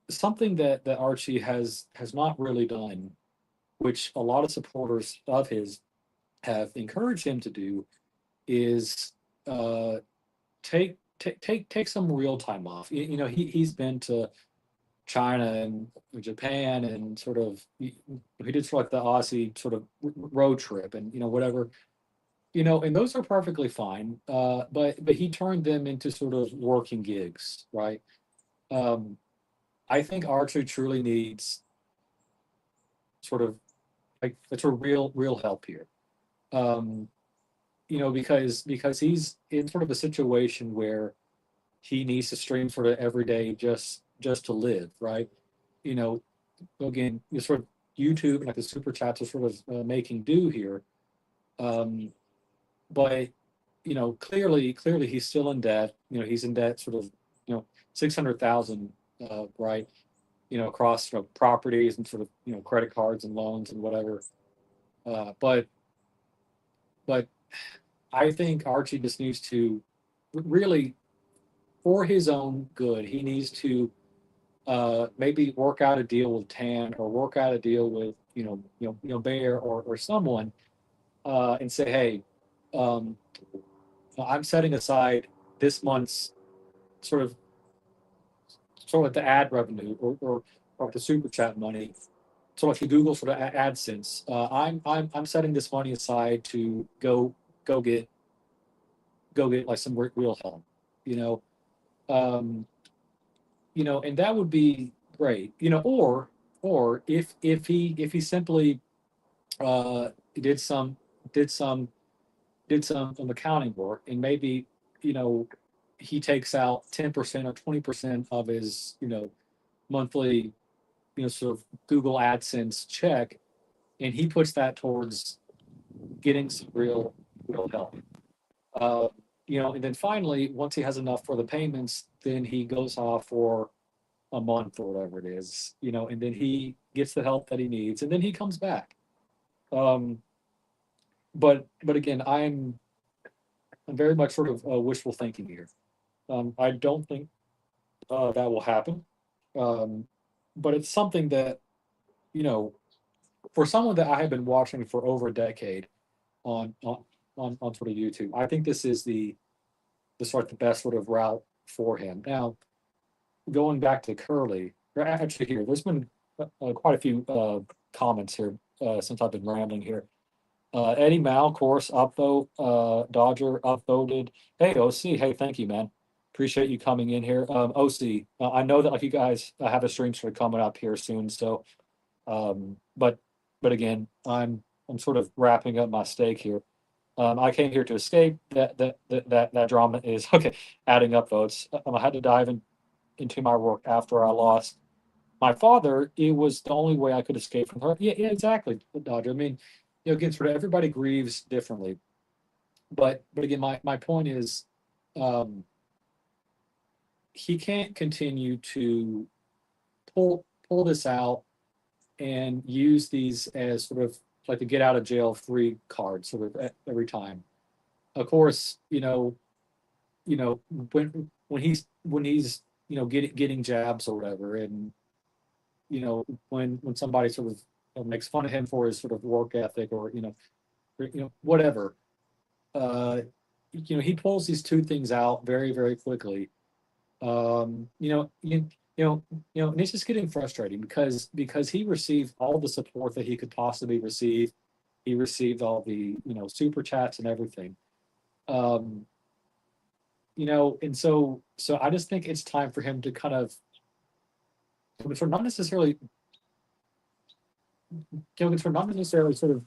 Something that Archie has not really done, which a lot of supporters of his have encouraged him to do, is uh, take some real time off. He's been to China and Japan and sort of he did sort of like the Aussie sort of road trip and whatever, and those are perfectly fine. But he turned them into sort of working gigs, right? Um, I think Archer truly needs sort of like it's a real help here. Um, because he's in sort of a situation where he needs to stream sort of every day just to live, right? You know, Again, you sort of YouTube, like the super chats are sort of making do here. Um, but clearly he's still in debt. He's in debt sort of 600,000, right? Across properties and sort of credit cards and loans and whatever. But I think Archie just needs to really, for his own good, he needs to maybe work out a deal with Tan or work out a deal with Bear or someone, and say, hey, um, I'm setting aside this month's sort of like the ad revenue or the super chat money, sort of like the Google sort of AdSense. I'm setting this money aside to go get like some real help, you know, um, and that would be great, or if he simply did some did some accounting work, and maybe, you know, he takes out 10% or 20% of his, monthly, sort of Google AdSense check, and he puts that towards getting some real help. Uh, and then finally, once he has enough for the payments, then he goes off for a month or whatever it is, and then he gets the help that he needs, and then he comes back. Um, but again, I'm very much sort of wishful thinking here. I don't think that will happen. Um, but it's something that, you know, for someone that I have been watching for over a decade on sort of YouTube, I think this is the sort of the best sort of route for him. Now, going back to Curly, or actually here, there's been quite a few comments here since I've been rambling here. Eddie Mao, of course, upvote. Dodger upvoted. Hey, OC. Hey, thank you, man. Appreciate you coming in here. OC, I know that like you guys have a stream sort of coming up here soon. So, but again, I'm sort of wrapping up my steak here. I came here to escape. That drama is okay. Adding up votes. I had to dive into my work after I lost my father. It was the only way I could escape from her. Yeah, exactly, Dodger. I mean, again, sort of everybody grieves differently, but again, my point is, um, he can't continue to pull this out and use these as sort of like a get out of jail free card, sort of every time. Of course, you know when he's getting jabs or whatever, and when somebody sort of makes fun of him for his sort of work ethic, or whatever, uh, he pulls these two things out very, very quickly. And it's just getting frustrating because he received all the support that he could possibly receive. He received all the super chats and everything. Um, and so I just think it's time for him to kind of, for not necessarily, for not necessarily sort of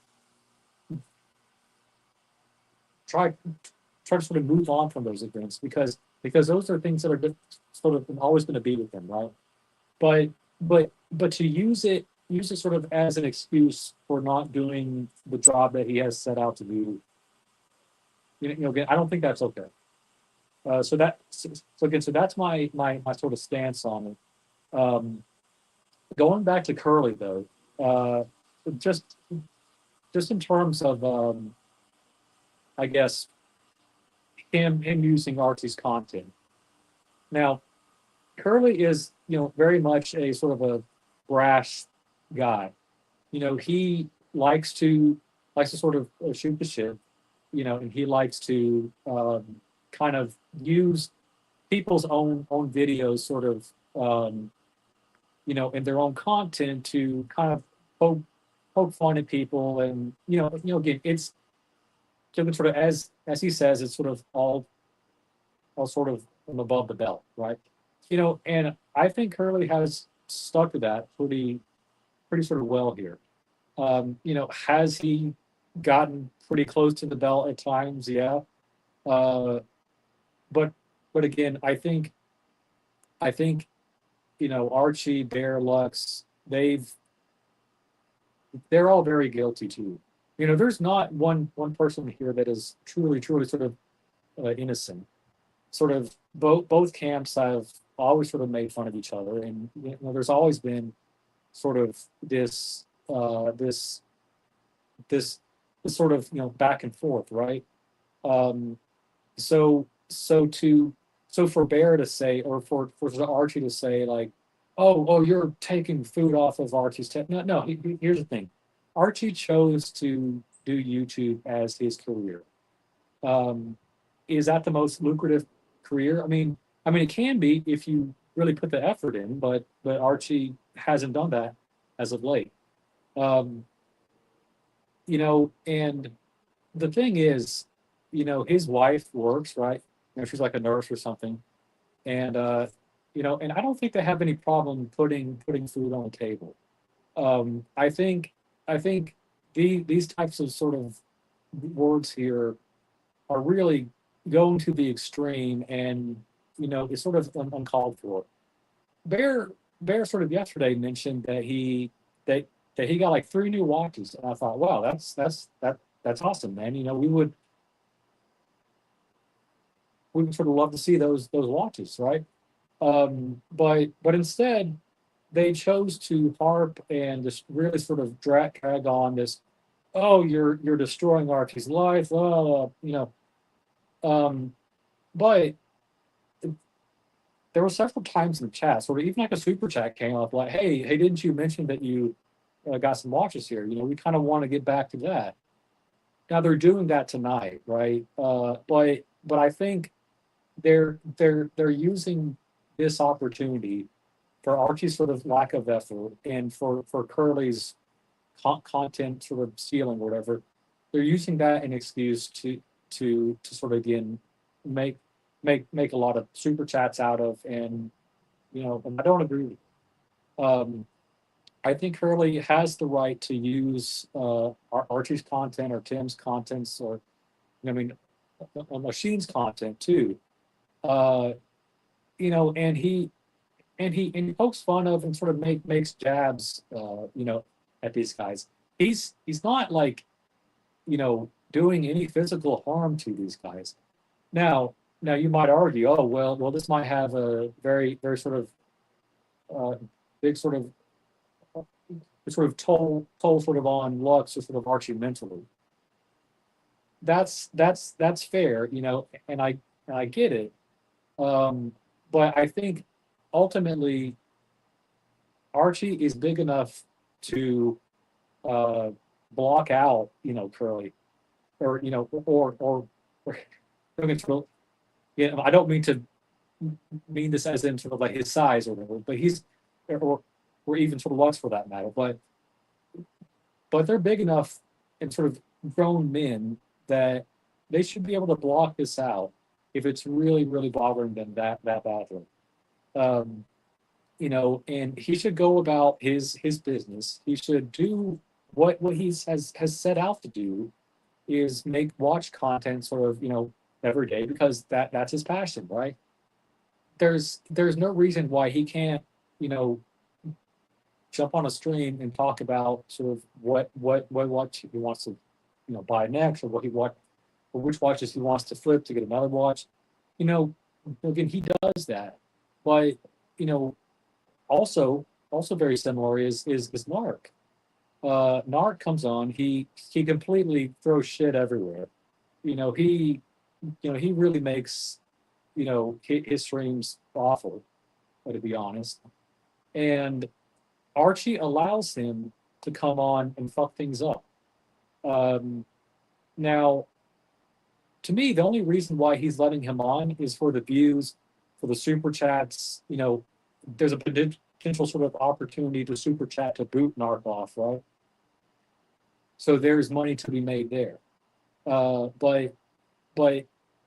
try try to sort of move on from those events, because those are things that are just sort of always going to be with them, right? But but to use it sort of as an excuse for not doing the job that he has set out to do. Again, I don't think that's okay. So that's my sort of stance on it. Going back to Curly though, just just in terms of I guess him using Artie's content. Now, Curly is very much a sort of a brash guy. He likes to sort of shoot the shit. And he likes to kind of use people's own videos, sort of in their own content to kind of poke fun at people, and again, it's sort of as he says, it's sort of all sort of from above the belt, right? And I think Curly has stuck to that pretty sort of well here. Has he gotten pretty close to the belt at times? Yeah. Uh, but again, I think Archie, Bear, Lux, they're all very guilty too. There's not one person here that is truly sort of innocent. Sort of both camps have always sort of made fun of each other, and there's always been sort of this sort of back and forth, right? Um, so for Bear to say, or for Archie to say, like, oh, you're taking food off of Archie's table. No, here's the thing. Archie chose to do YouTube as his career. Um, is that the most lucrative career? I mean, it can be if you really put the effort in, but Archie hasn't done that as of late. Um, and the thing is, his wife works, right? She's like a nurse or something, and and I don't think they have any problem putting food on the table. I think these types of sort of words here are really going to the extreme, and it's sort of uncalled for. Bear Bear sort of yesterday mentioned that that he got like 3 new watches, and I thought, wow, that's awesome, man. We would sort of love to see those watches, right? But instead they chose to harp and just really sort of drag on this. Oh, you're destroying Archie's life. Um, but there were several times in the chat, sort of even like a super chat came up, like, hey, didn't you mention that you got some watches here? We kind of want to get back to that. Now they're doing that tonight, right? But I think they're using this opportunity for Archie's sort of lack of effort and for Curly's content sort of stealing or whatever. They're using that as an excuse to sort of again make make a lot of super chats out of, and and I don't agree with it. I think Curly has the right to use Archie's content or Tim's contents, or I mean Machine's content too. Uh, and he pokes fun of and sort of makes jabs, at these guys. He's not like doing any physical harm to these guys. Now, now you might argue, oh well, this might have a very very sort of uh, big sort of toll sort of on Lux or sort of Archie mentally. That's fair, and I get it. Um, but I think ultimately Archie is big enough to uh, block out, Curly, or or I don't mean to mean this as in sort of like his size or whatever, but he's or or even sort of Lux for that matter. But they're big enough and sort of grown men that they should be able to block this out if it's really really bothering them that badly. Um, and he should go about his business. He should do what has set out to do, is make watch content sort of every day, because that's his passion, right? There's no reason why he can't you know jump on a stream and talk about sort of what watch he wants to buy next, or what he want or which watches he wants to flip to get another watch. You know, again, he does that, but you know also very similar is Narc. Narc comes on, he completely throws shit everywhere. He he really makes his streams awful, to be honest. And Archie allows him to come on and fuck things up. Um, Now, to me, the only reason why he's letting him on is for the views, for the super chats. There's a potential sort of opportunity to super chat to boot Narc off, right? So there's money to be made there. But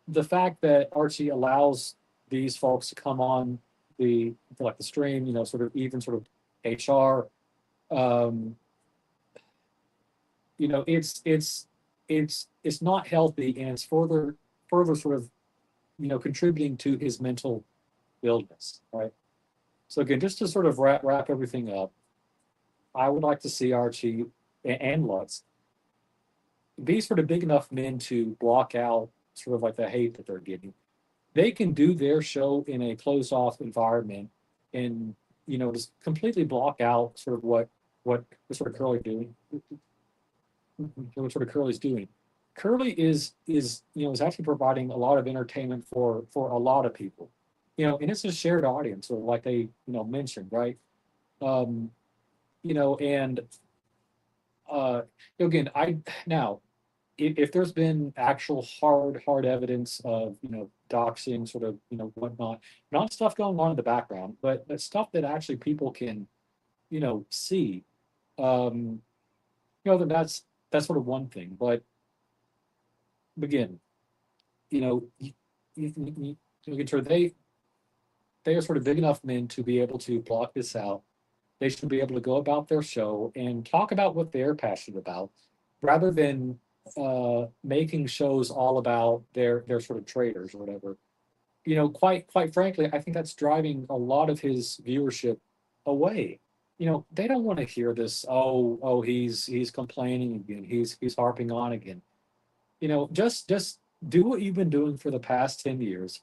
the fact that Archie allows these folks to come on the stream, sort of even sort of HR, um, it's not healthy, and it's further sort of contributing to his mental illness, right? So again, just to sort of wrap everything up, I would like to see Archie and Lutz be sort of big enough men to block out sort of like the hate that they're getting. They can do their show in a closed off environment, and just completely block out sort of what sort of Curly doing, what sort of Curly's doing. Curly is actually providing a lot of entertainment for a lot of people, and it's a shared audience, or like they mentioned, right? Um, and uh, again, I now if there's been actual hard evidence of doxing, sort of whatnot, not stuff going on in the background, but stuff that actually people can see, um, then that's sort of one thing. But again, you can sort of they are sort of big enough men to be able to block this out. They should be able to go about their show and talk about what they're passionate about, rather than making shows all about their sort of traders or whatever. Quite frankly, I think that's driving a lot of his viewership away. They don't want to hear this. Oh, he's complaining again. He's harping on again. Just do what you've been doing for the past 10 years.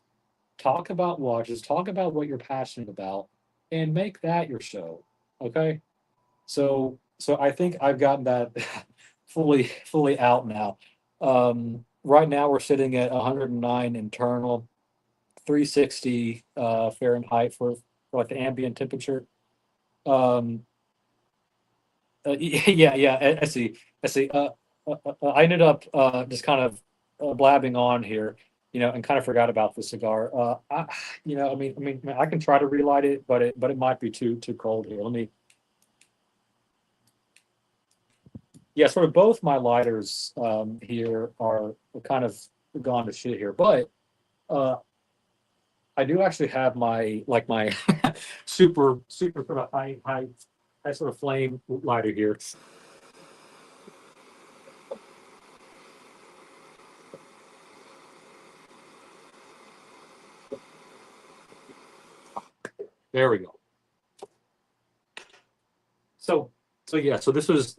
Talk about watches. Talk about what you're passionate about, and make that your show. Okay. So I think I've gotten that fully out now. Right now we're sitting at 109 internal, 360 Fahrenheit for like the ambient temperature. Um, yeah. I see. I see. I ended up just kind of blabbing on here, and kind of forgot about the cigar. I mean, I can try to relight it, but it might be too cold here. Let me. Yeah, sort of both my lighters here are kind of gone to shit here, but uh, I do actually have my super sort of high sort of flame lighter here. There we go. So yeah, so this was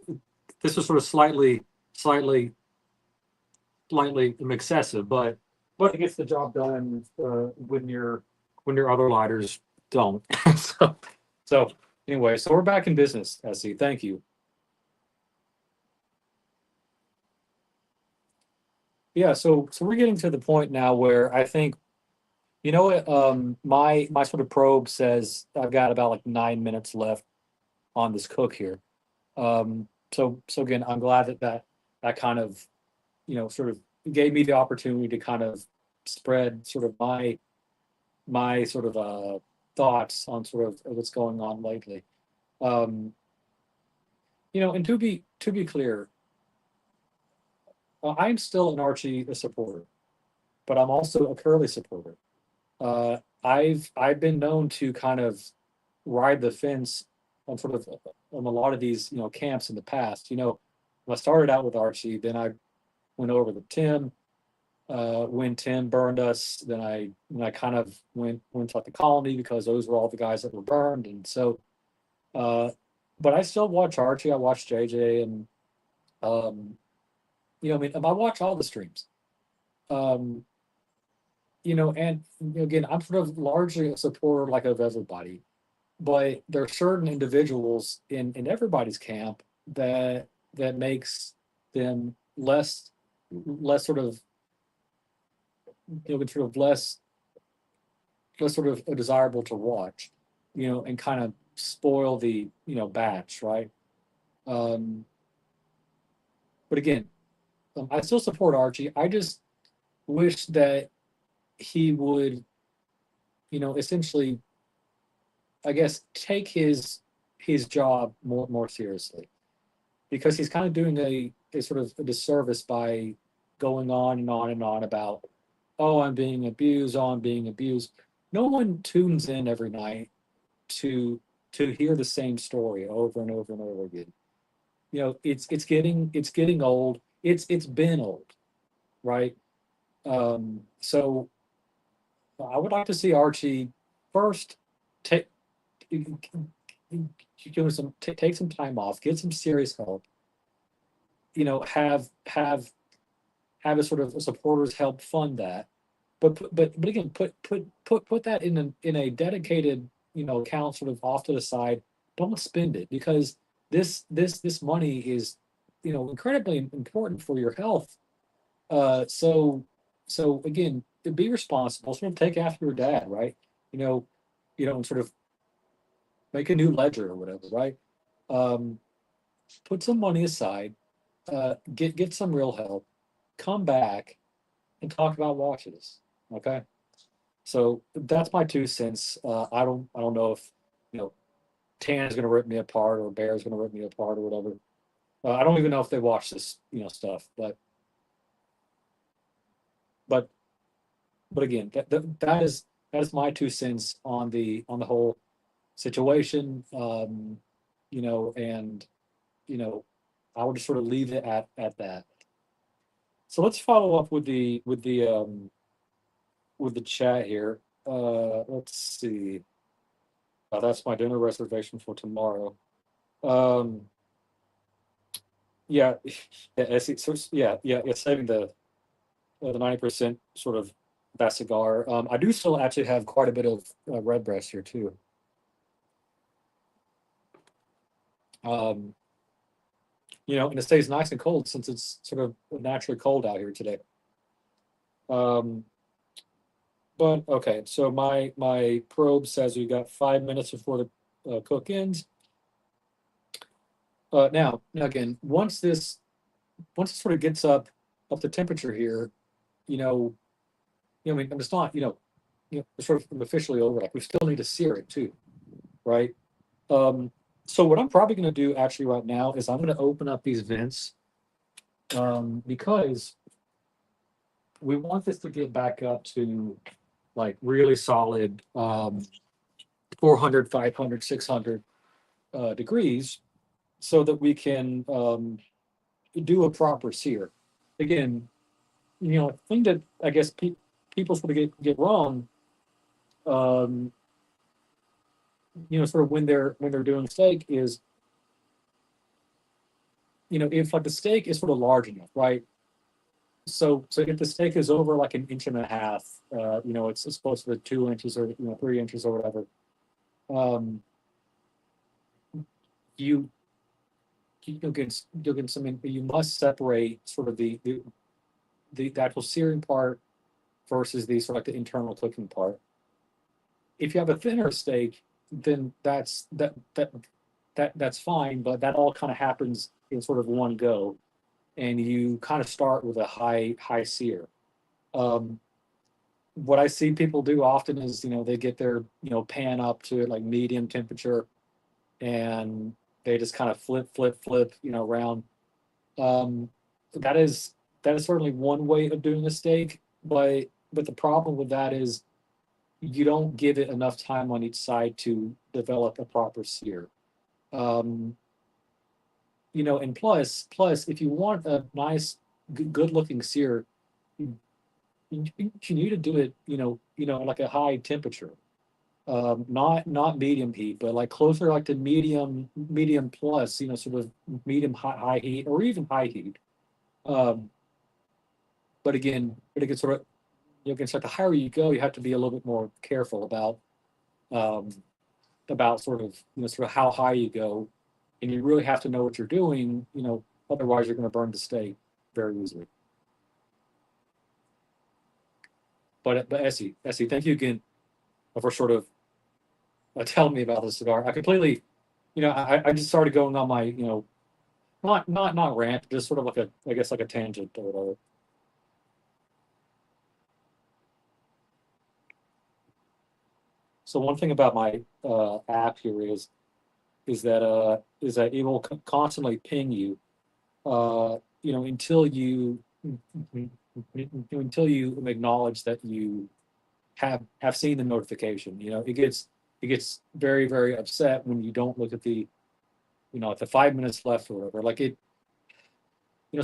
sort of slightly excessive, but it gets the job done when your other lighters don't. so so anyway, so we're back in business, Essie. Thank you. Yeah, so we're getting to the point now where I think what my sort of probe says I've got about like 9 minutes left on this cook here. So again, I'm glad that kind of sort of gave me the opportunity to kind of spread sort of my sort of thoughts on sort of what's going on lately. Um, and to be clear, I'm still an Archie supporter, but I'm also a Curly supporter. I've been known to kind of ride the fence on sort of on a lot of these camps in the past. When I started out with Archie, then I went over to Tim. When Tim burned us, then I kind of went to like the colony because those were all the guys that were burned, and so. Uh, but I still watch Archie. I watch JJ, and um, I mean, I watch all the streams. Um, and again, I'm sort of largely a supporter like of everybody, but there are certain individuals in everybody's camp that makes them less sort of sort of less sort of desirable to watch, and kind of spoil the batch, right? Um, but again, I still support Archie. I just wish that he would, essentially, I guess, take his job more seriously, because he's kind of doing a sort of a disservice by going on and on and on about, oh, I'm being abused, oh, I'm being abused. No one tunes in every night to hear the same story over and over and over again. It's getting old. It's been old, right? So I would like to see Archie first take take some time off, get some serious help. Have a sort of supporters help fund that, but again, put that in a dedicated account sort of off to the side. Don't spend it, because this money is incredibly important for your health. So again, be responsible. Sort of take after your dad, right? You know, and sort of make a new ledger or whatever, right? Um, put some money aside, get some real help, come back and talk about watches. Okay, so that's my 2 cents. I don't know if you know Tan is going to rip me apart or Bear is going to rip me apart or whatever. I don't even know if they watch this stuff, but but again, that is my 2 cents on the whole situation. And you know I would just sort of leave it at that. So let's follow up with the chat here. Let's see. That's my dinner reservation for tomorrow. Um, yeah, yeah, so, yeah, saving the 90% sort of that cigar. I do still actually have quite a bit of redbreast here too. Um, and it stays nice and cold since it's sort of naturally cold out here today. Um, but okay, so my probe says we got 5 minutes before the cook ends. Now again, once it sort of gets up the temperature here, you know, I mean, it's not, it's sort of officially over. Like we still need to sear it too, right? Um, so what I'm probably going to do actually right now is I'm going to open up these vents because we want this to get back up to like really solid 400, 500, 600 degrees so that we can do a proper sear. Again, the thing that I guess people sort of get wrong, um, sort of when they're doing steak is, if like the steak is sort of large enough, right? So if the steak is over like an inch and a half, it's supposed to be 2 inches or 3 inches or whatever. Um, you you'll get something. You must separate sort of the actual searing part versus the sort of like the internal cooking part. If you have a thinner steak, then that's fine, but that all kind of happens in sort of one go, and you kind of start with a high sear. Um, what I see people do often is they get their pan up to like medium temperature, and they just kind of flip around. Um, that is that is certainly one way of doing a steak, but the problem with that is you don't give it enough time on each side to develop a proper sear. Um, and plus, if you want a nice, good looking sear, you, you need to do it, like a high temperature, not medium heat, but like closer like to medium plus, sort of medium high heat or even high heat. Um, but again, sort of, the higher you go, you have to be a little bit more careful um, about sort of how high you go, and you really have to know what you're doing. Otherwise you're going to burn the steak very easily. But Essie, thank you again for sort of telling me about the cigar. I completely, I just started going on my, not rant, just sort of like I guess like a tangent or whatever. So one thing about my app here is that it will constantly ping you, until you acknowledge that you have seen the notification. It gets very, very upset when you don't look at the 5 minutes left or whatever. Like it's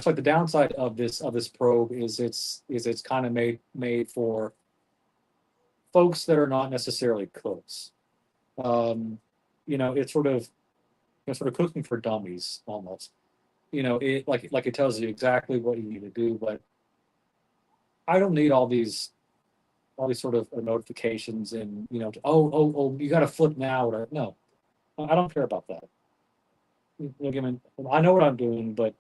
like the downside of this probe is it's kind of made for folks that are not necessarily cooks. It's sort of cooking for dummies almost. It it tells you exactly what you need to do, but I don't need all these sort of notifications and oh, you got to flip now or no. I don't care about that. Again, I know what I'm doing, but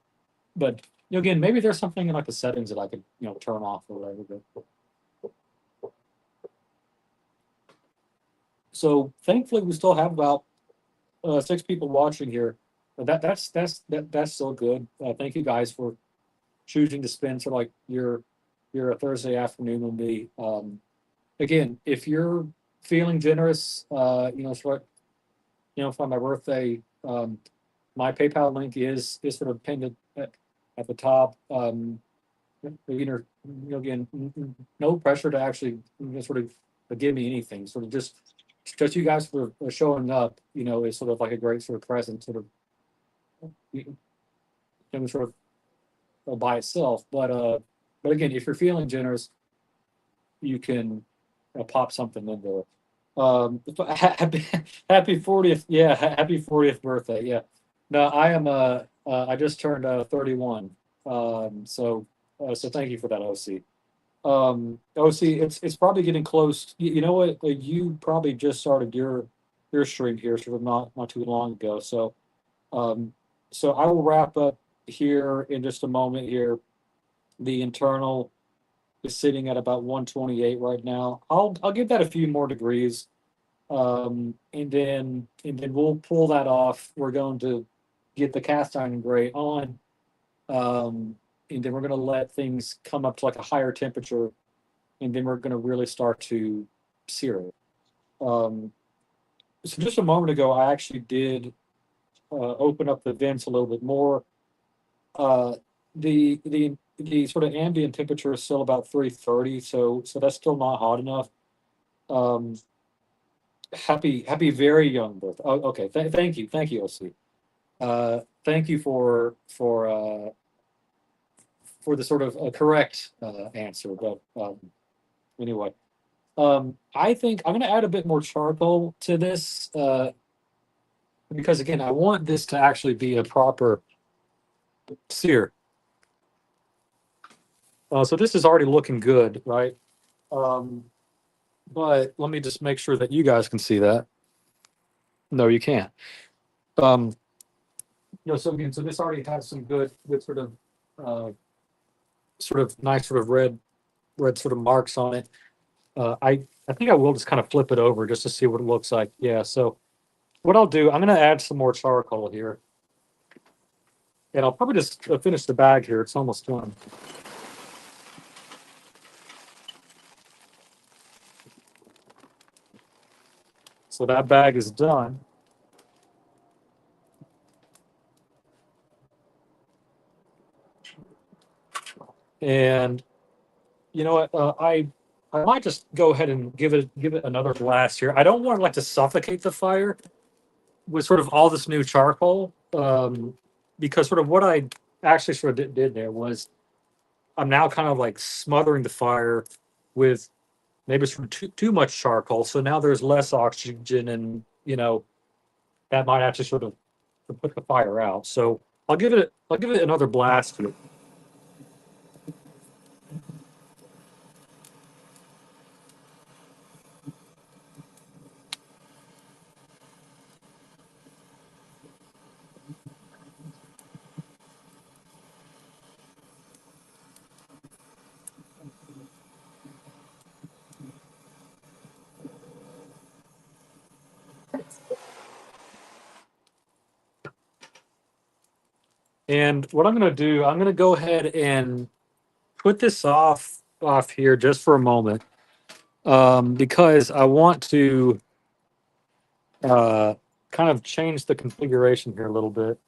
again, maybe there's something in like the settings that I could turn off or whatever. So thankfully, we still have about 6 people watching here. That's still good. Thank you guys for choosing to spend sort of like your Thursday afternoon with me. Again, if you're feeling generous, for my birthday, my PayPal link is sort of pinned at the top. Again, no pressure to actually sort of give me anything. Sort of just you guys for showing up, is sort of like a great sort of present, sort of sort of by itself. But But again, if you're feeling generous, you can pop something in there. Happy happy 40th, yeah, happy 40th birthday, yeah. No, I am I just turned 31. So thank you for that, OC. OC, it's probably getting close. You know what? You probably just started your stream here, sort of not too long ago. Um, so I will wrap up here in just a moment here. The internal is sitting at about 128 right now. I'll give that a few more degrees. And then we'll pull that off. We're going to get the cast iron gray on. And then we're going to let things come up to like a higher temperature, and then we're going to really start to sear it. Um, so just a moment ago, I actually did open up the vents a little bit more. Uh, the sort of ambient temperature is still about 330, so that's still not hot enough. Um, happy very young birthday. Oh, okay, thank you, OC. Thank you for the sort of correct answer. But anyway, I think I'm going to add a bit more charcoal to this because again, I want this to actually be a proper sear. So this is already looking good, right? Um, but let me just make sure that you guys can see that. No, you can't. Um, so again, so this already has some good uh, sort of nice sort of red sort of marks on it. I think I will just kind of flip it over just to see what it looks like. Yeah. So what I'll do, I'm going to add some more charcoal here, and I'll probably just finish the bag here. It's almost done. So that bag is done. And you know what? I might just go ahead and give it another blast here. I don't want like to suffocate the fire with sort of all this new charcoal, because sort of what I actually sort of did there was I'm now kind of like smothering the fire with maybe sort of too much charcoal. So now there's less oxygen, and that might actually sort of put the fire out. So I'll give it another blast here. And what I'm going to do, I'm going to go ahead and put this off here just for a moment, because I want to uh, kind of change the configuration here a little bit.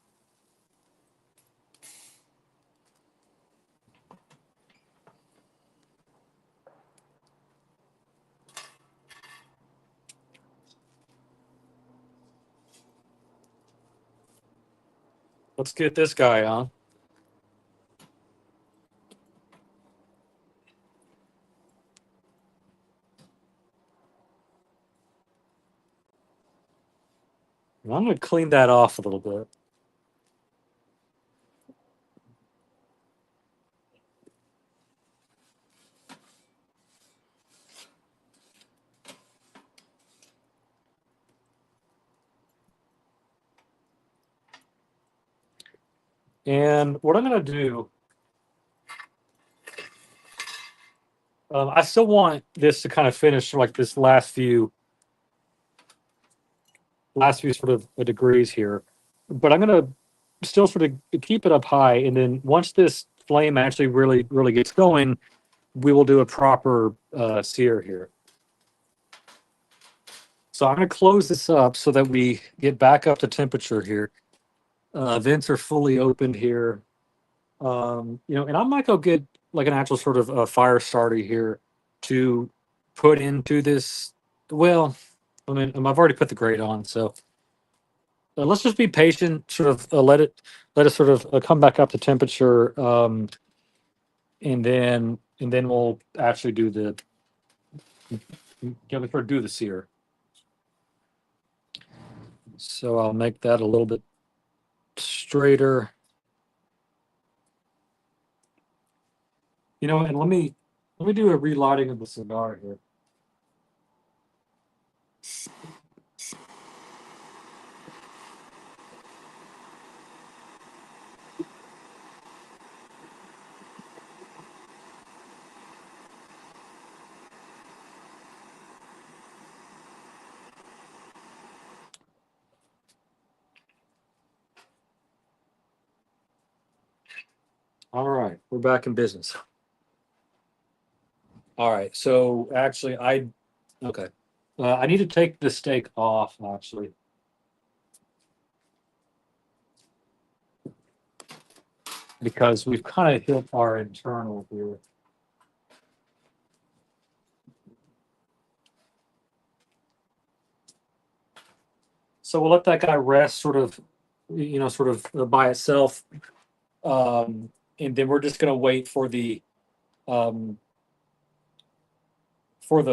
Let's get this guy on. I'm going to clean that off a little bit. And what I'm going to do, I still want this to kind of finish like this last few sort of degrees here, but I'm going to still sort of keep it up high. And then once this flame actually really gets going, we will do a proper sear here. So I'm going to close this up so that we get back up to temperature here. Vents are fully opened here. And I might go get like an actual sort of fire starter here to put into this. Well, I mean, I've already put the grate on, so let's just be patient. Sort of let it sort of come back up to temperature, and then we'll actually do the do the sear. So I'll make that a little bit straighter. And let me do a relighting of the cigar here. All right, we're back in business. All right, so actually, I need to take the steak off, actually. Because we've kind of hit our internal here. So we'll let that guy rest sort of by itself. And then we're just going to wait for the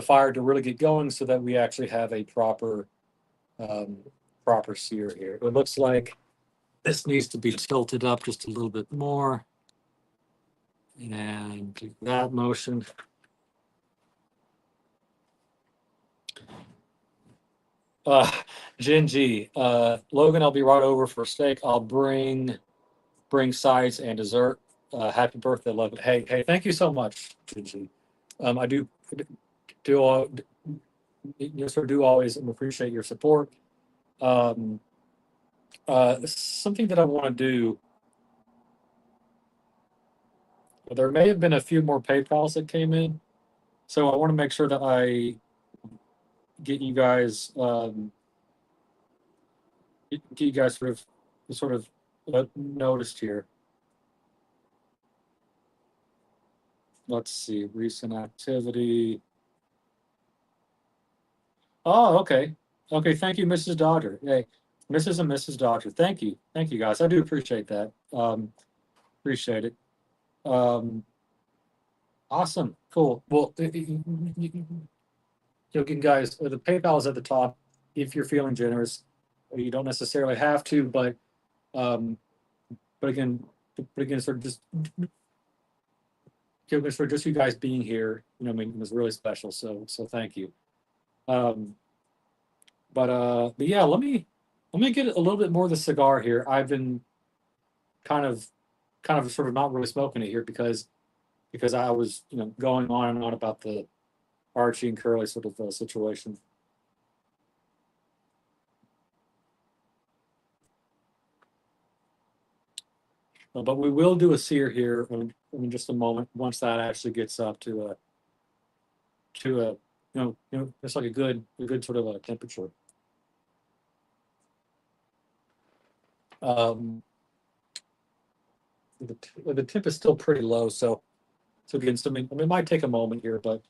fire to really get going so that we actually have a proper sear here. It looks like this needs to be tilted up just a little bit more. And do that motion. Gingy, Logan, I'll be right over for steak. I'll bring sides and dessert. Happy birthday, Logan. Hey, thank you so much, Gingy. I do always appreciate your support. Something that I want to do. There may have been a few more PayPals that came in, so I want to make sure that I get you guys sort of noticed here. Let's see, recent activity. Oh, okay. Okay, thank you, Mrs. Dodger. Hey, Mrs. and Mrs. Dodger. Thank you, guys. I do appreciate that. Appreciate it. Awesome, cool. Well, guys, the PayPal is at the top. If you're feeling generous, you don't necessarily have to, but again, sort of just for just you guys being here, I mean, it was really special. So thank you. But yeah, let me get a little bit more of the cigar here. I've been kind of sort of not really smoking it here because I was going on and on about the Archie and Curly sort of situation. But we will do a sear here in just a moment once that actually gets up to a it's like a good sort of a temperature. The temp is still pretty low, so again, it might take a moment here, but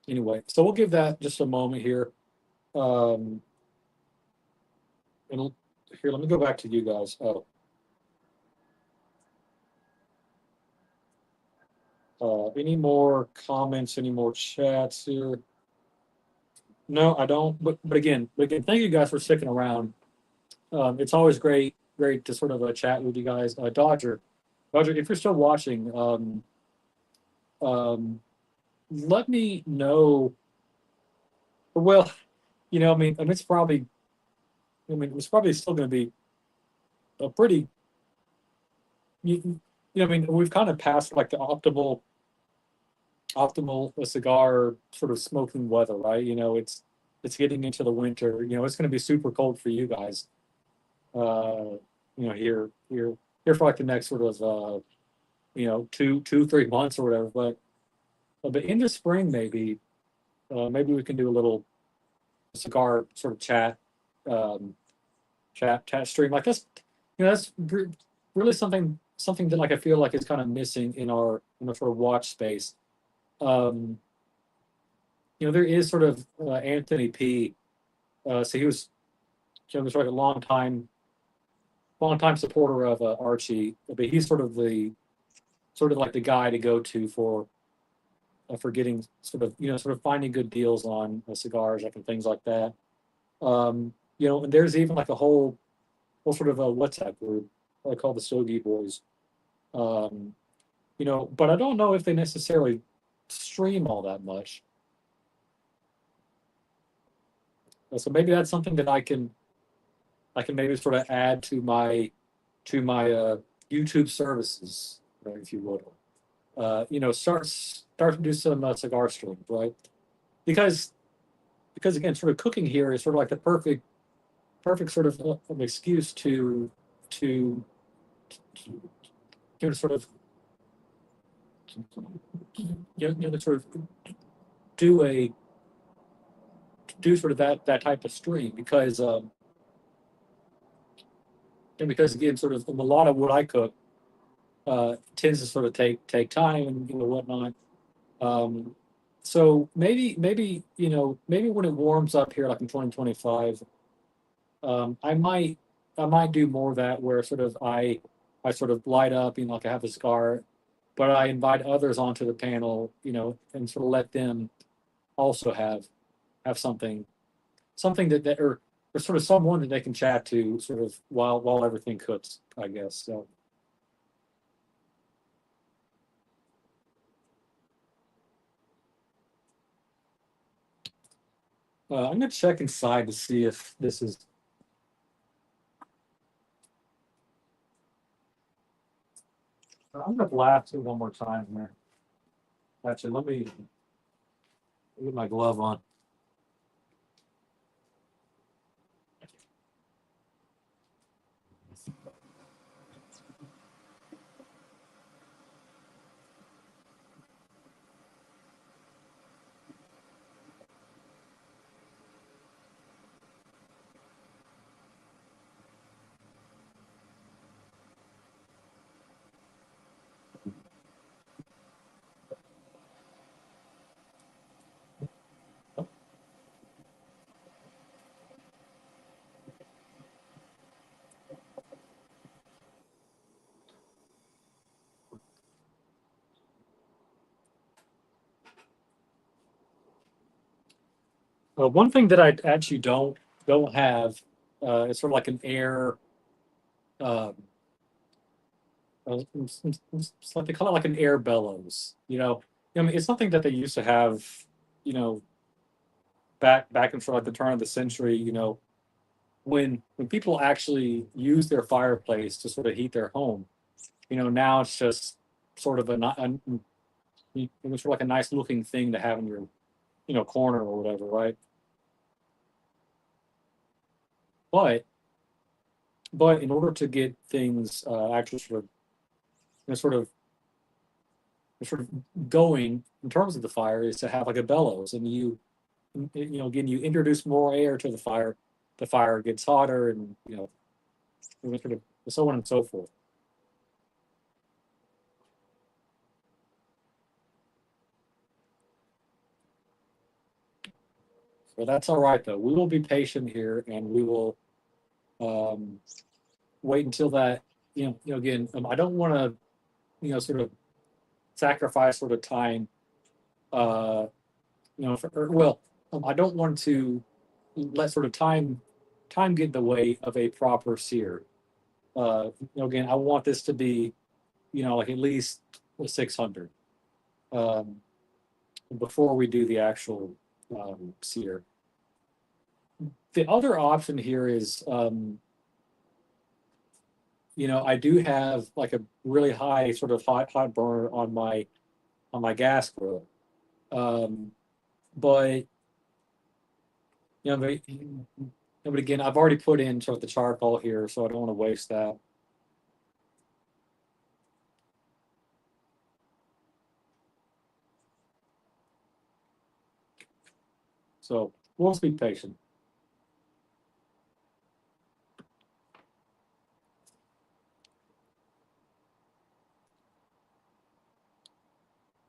anyway, so we'll give that just a moment here. And here, let me go back to you guys. Any more comments? Any more chats here? No, I don't. But again, thank you guys for sticking around. It's always great to sort of chat with you guys. Dodger, if you're still watching, let me know. Well, I mean, it's probably still going to be a pretty. I mean, we've kind of passed like the optimal cigar sort of smoking weather, right? It's getting into the winter. It's going to be super cold for you guys. Here for like the next sort of 2-3 months or whatever. But in the spring, maybe we can do a little cigar sort of chat stream like this. That's really something that like I feel like is kind of missing in our sort of watch space. There is sort of Anthony P. So he was like a long time longtime supporter of Archie, but he's sort of like the guy to go to for getting sort of finding good deals on cigars, like and things like that. And there's even like a whole sort of a WhatsApp group I call the Stogie Boys. Um, but I don't know if they necessarily stream all that much. So maybe that's something that I can maybe sort of add to my YouTube services, right, if you would. Start to do some cigar streams, right? Because again, sort of cooking here is sort of like the perfect sort of an excuse to sort of sort of do a do sort of that type of stream because and because again, sort of a lot of what I cook tends to sort of take time and whatnot. Um, so maybe when it warms up here, like in 2025, I might do more of that where sort of I sort of light up, like I have a cigar, but I invite others onto the panel, and sort of let them also have something that or sort of someone that they can chat to sort of while everything cooks, I guess. So I'm gonna check inside to see if this is. I'm gonna blast it one more time here. Actually, let me get my glove on. One thing that I actually don't have is sort of like an air. Uh, it's like they call it like an air bellows. I mean, it's something that they used to have. You know, back in sort of like the turn of the century. When people actually use their fireplace to sort of heat their home. Now it's just sort of it was sort of like a nice looking thing to have in your corner or whatever, right? But in order to get things actually sort of sort of going in terms of the fire is to have like a bellows, and again you introduce more air to the fire gets hotter, and sort of so on and so forth. So that's all right though. We will be patient here, and we will um, wait until that. Again, I don't want to sort of sacrifice sort of time. Uh, well, I don't want to let sort of time get in the way of a proper sear. Again, I want this to be like at least 600 um, before we do the actual sear. The other option here is I do have like a really high sort of hot burner on my gas grill. Um, but but, but again, I've already put in sort of the charcoal here, so I don't want to waste that. So we'll just be patient.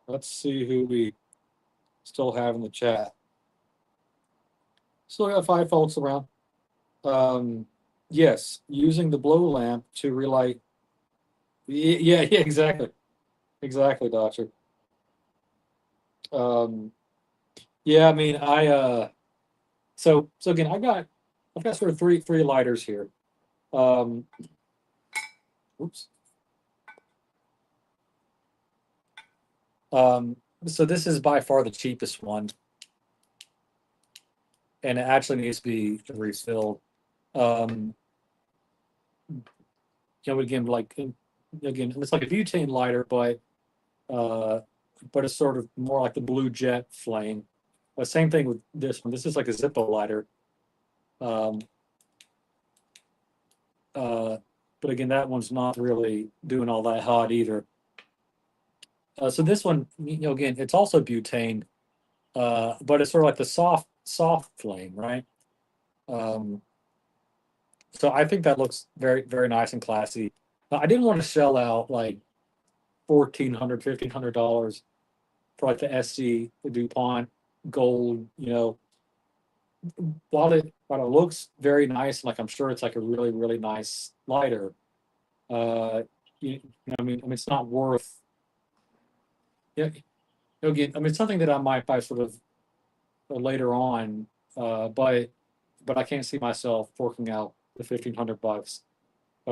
Let's see who we still have in the chat. Still got 5 folks around. Um, Yes, using the blow lamp to relight. Yeah, yeah, exactly, exactly, doctor. Um, yeah, I mean, so again, I've got sort of three lighters here. Um, oops. So this is by far the cheapest one, and it actually needs to be refilled. Um, again, again, it's like a butane lighter, uh, but it's sort of more like the blue jet flame. Same thing with this one. This is like a Zippo lighter. Um, uh, but again, that one's not really doing all that hot either. So this one, again, it's also butane, but it's sort of like the soft flame, right? Um, so I think that looks very nice and classy. I didn't want to shell out like $1,400, $1,500 for like the SC the DuPont Gold. While it looks very nice, like I'm sure it's like a really nice lighter. Uh, I mean, it's not worth. Yeah, again, I mean, it's something that I might buy sort of later on, but I can't see myself forking out the $1,500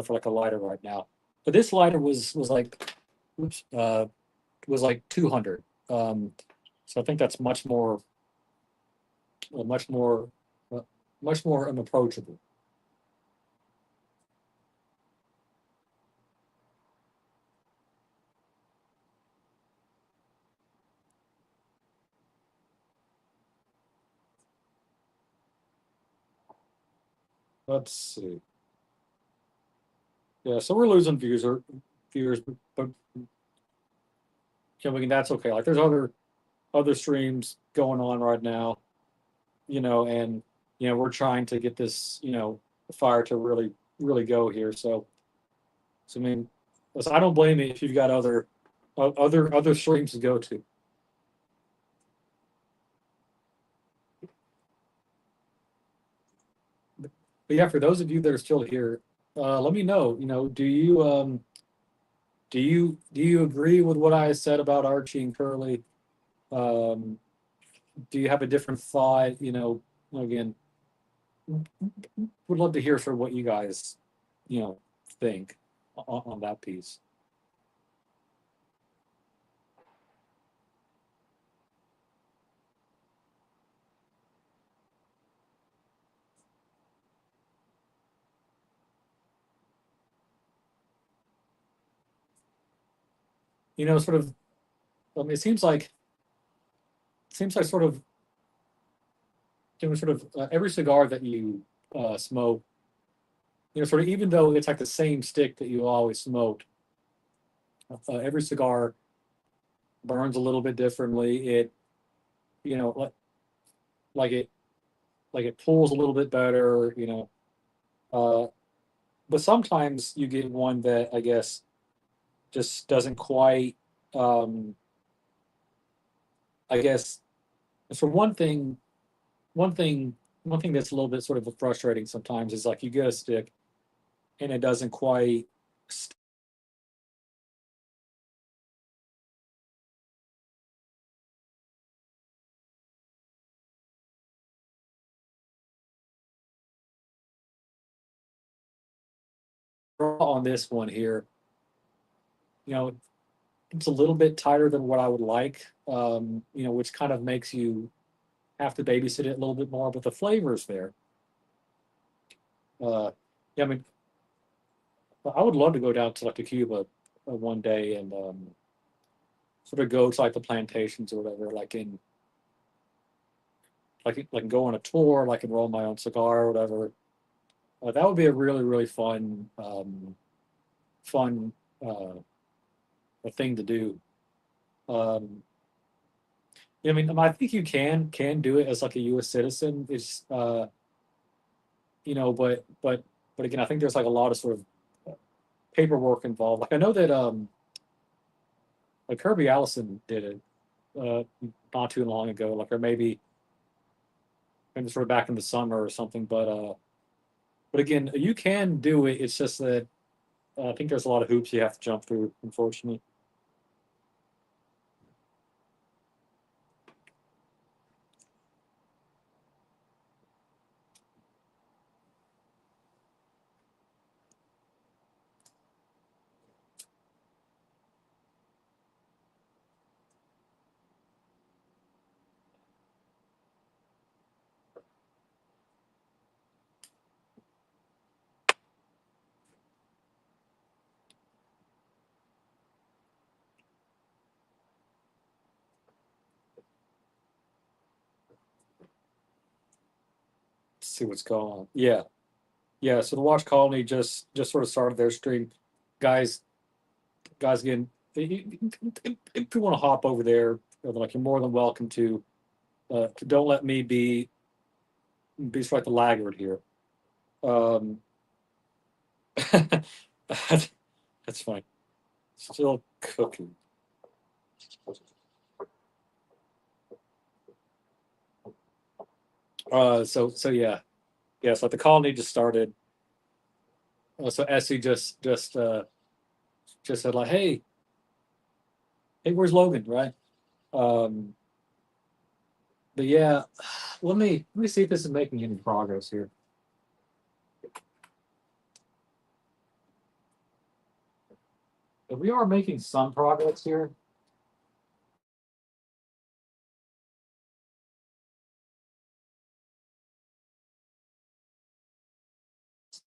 for like a lighter right now. But this lighter was like, oops, was like 200. Um, so I think that's much more, uh, much more unapproachable. Let's see. Yeah, so we're losing viewers, but that's okay. Like there's other streams going on right now, and we're trying to get this, fire to really go here. So I mean, listen, I don't blame you if you've got other streams to go to. But yeah, for those of you that are still here, let me know. Do you agree with what I said about Archie and Curly? Um, do you have a different thought? Again, would love to hear sort of what you guys, you know, think on that piece. Sort of. It seems like sort of every cigar that you smoke, sort of even though it's like the same stick that you always smoked, every cigar burns a little bit differently. It you know like like it like it pulls a little bit better. Uh, but sometimes you get one that I guess just doesn't quite. Um, I guess for one thing, one thing that's a little bit sort of frustrating sometimes is like you get a stick and it doesn't quite on this one here. You know, it's a little bit tighter than what I would like. Which kind of makes you have to babysit it a little bit more, but the flavor's there. Yeah, I mean, I would love to go down to like to Cuba one day and sort of go to like the plantations or whatever, like go on a tour, like and roll my own cigar or whatever. That would be a really fun fun a thing to do. Um, I mean, I think you can do it as like a U.S. citizen. It's but again, I think there's like a lot of sort of paperwork involved. Like I know that like Kirby Allison did it not too long ago, like or maybe sort of back in the summer or something. But But again, you can do it. It's just that I think there's a lot of hoops you have to jump through, unfortunately. Let's see what's going on. Yeah, yeah. So the Watch Colony just sort of started their stream, guys. Guys, again, if you want to hop over there, like you're more than welcome to. Don't let me be sort of like the laggard here. Um, that's fine. Still cooking. So yeah, yeah. So the colony just started. So Essie just said like, hey, where's Logan, right? Um, but yeah, let me see if this is making any progress here. If we are making some progress here.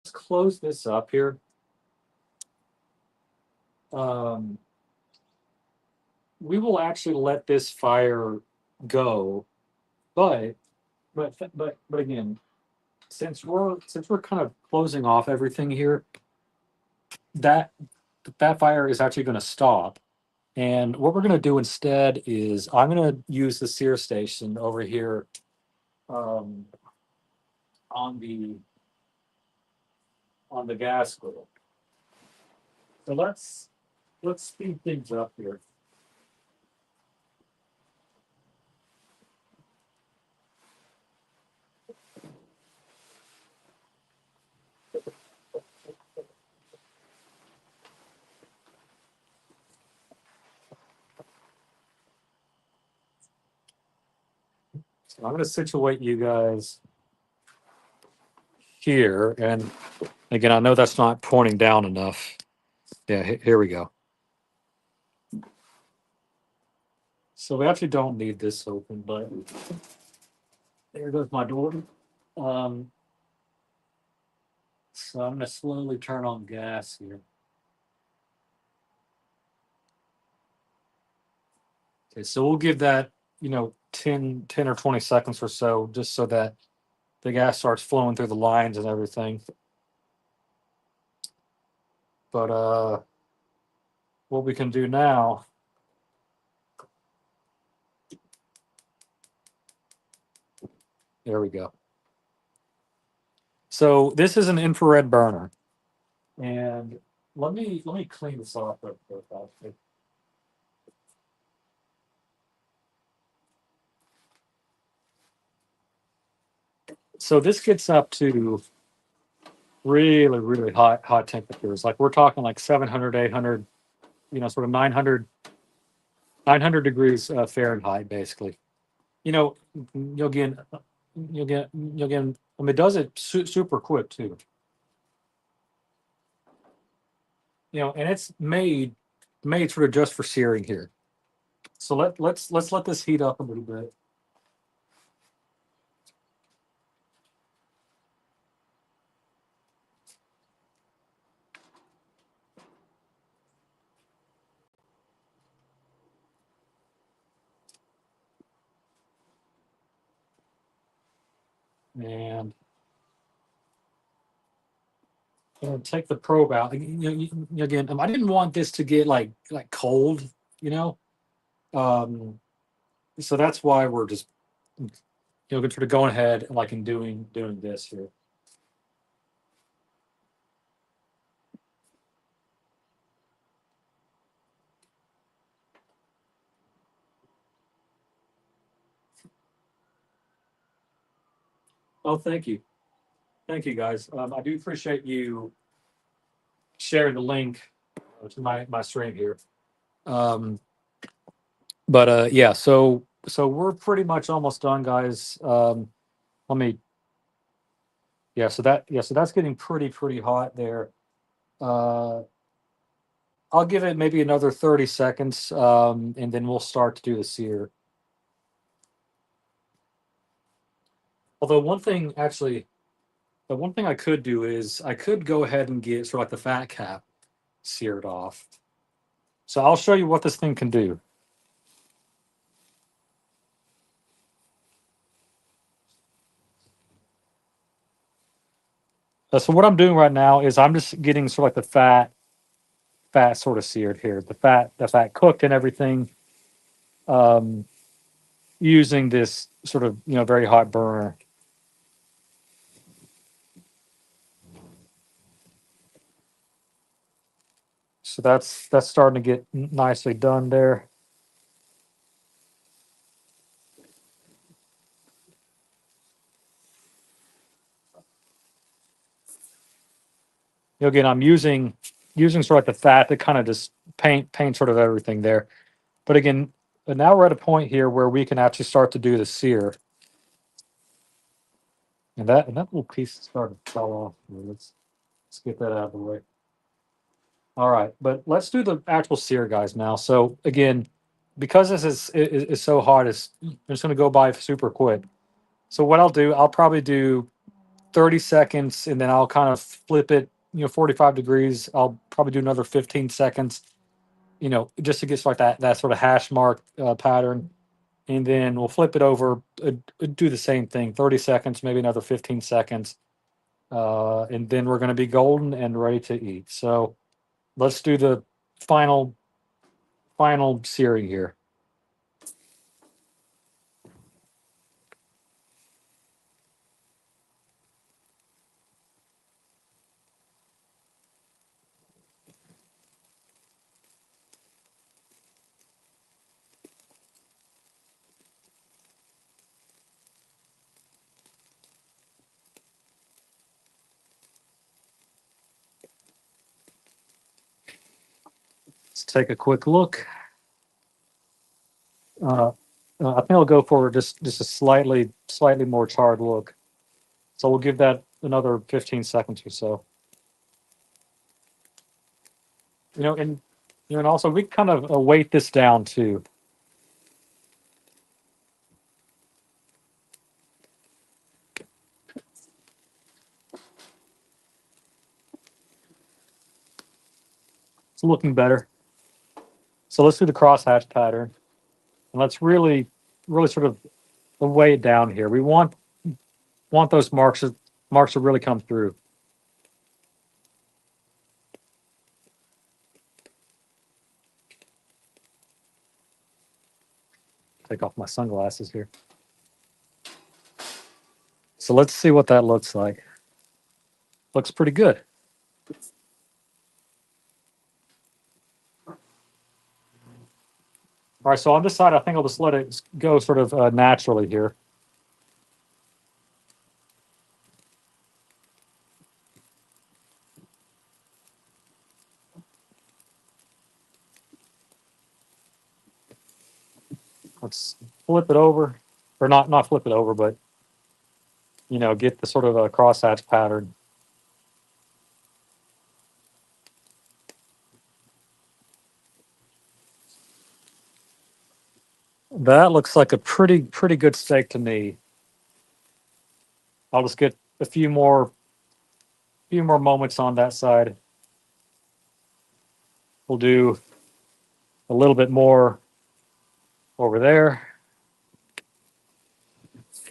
Let's close this up here. Um, we will actually let this fire go, but but again, since we're kind of closing off everything here, that that fire is actually going to stop. And what we're going to do instead is I'm going to use the sear station over here um, on the gas grill. So let's speed things up here. So I'm going to situate you guys here, and again, I know that's not pointing down enough. Yeah, here we go. So we actually don't need this open, but there goes my door. Um, so I'm going to slowly turn on gas here. Okay, so we'll give that, 10 or 20 seconds or so, just so that the gas starts flowing through the lines and everything. But what we can do now, there we go. So this is an infrared burner, and let me clean this off real quick. So this gets up to really hot temperatures. Like we're talking like 700, 800, sort of 900 degrees Fahrenheit, basically. You know, you'll get, you'll get. I mean, it does it super quick too. And it's made sort of just for searing here. So let's let this heat up a little bit. And take the probe out. Again, I didn't want this to get like cold, you know. Um, so that's why we're just sort of going ahead and like in doing this here. Oh, thank you. Thank you, guys. I do appreciate you sharing the link to my stream here. Um, but yeah, so we're pretty much almost done, guys. Let me. So that's getting pretty hot there. Uh, I'll give it maybe another 30 seconds, and then we'll start to do the sear. Although one thing actually, the one thing I could do is I could go ahead and get sort of like the fat cap seared off. So I'll show you what this thing can do. So what I'm doing right now is I'm just getting sort of like the fat sort of seared here, the fat cooked and everything, um, using this sort of very hot burner. So that's starting to get nicely done there. Again, I'm using sort of like the fat to kind of just paint sort of everything there. But again, now we're at a point here where we can actually start to do the sear. And that little piece started to fall off. Let's get that out of the way. All right, but let's do the actual sear, guys. Now, so again, because this is so hard, it's just going to go by super quick. So what I'll do, I'll probably do 30 seconds, and then I'll kind of flip it, 45 degrees. I'll probably do another 15 seconds, just to get like that sort of hash mark pattern, and then we'll flip it over, do the same thing, 30 seconds, maybe another 15 seconds, and then we're going to be golden and ready to eat. So let's do the final searing here. Let's take a quick look. Uh, I think I'll go for just a slightly more charred look. So we'll give that another 15 seconds or so. And also we kind of weight this down too. It's looking better. So let's do the crosshatch pattern, and let's really sort of weigh it down here. We want those marks to really come through. Take off my sunglasses here. So let's see what that looks like. Looks pretty good. All right, so on this side, I think I'll just let it go sort of naturally here. Let's flip it over, or not flip it over, but get the sort of a crosshatch pattern. That looks like a pretty good steak to me. I'll just get a few more moments on that side. We'll do a little bit more over there.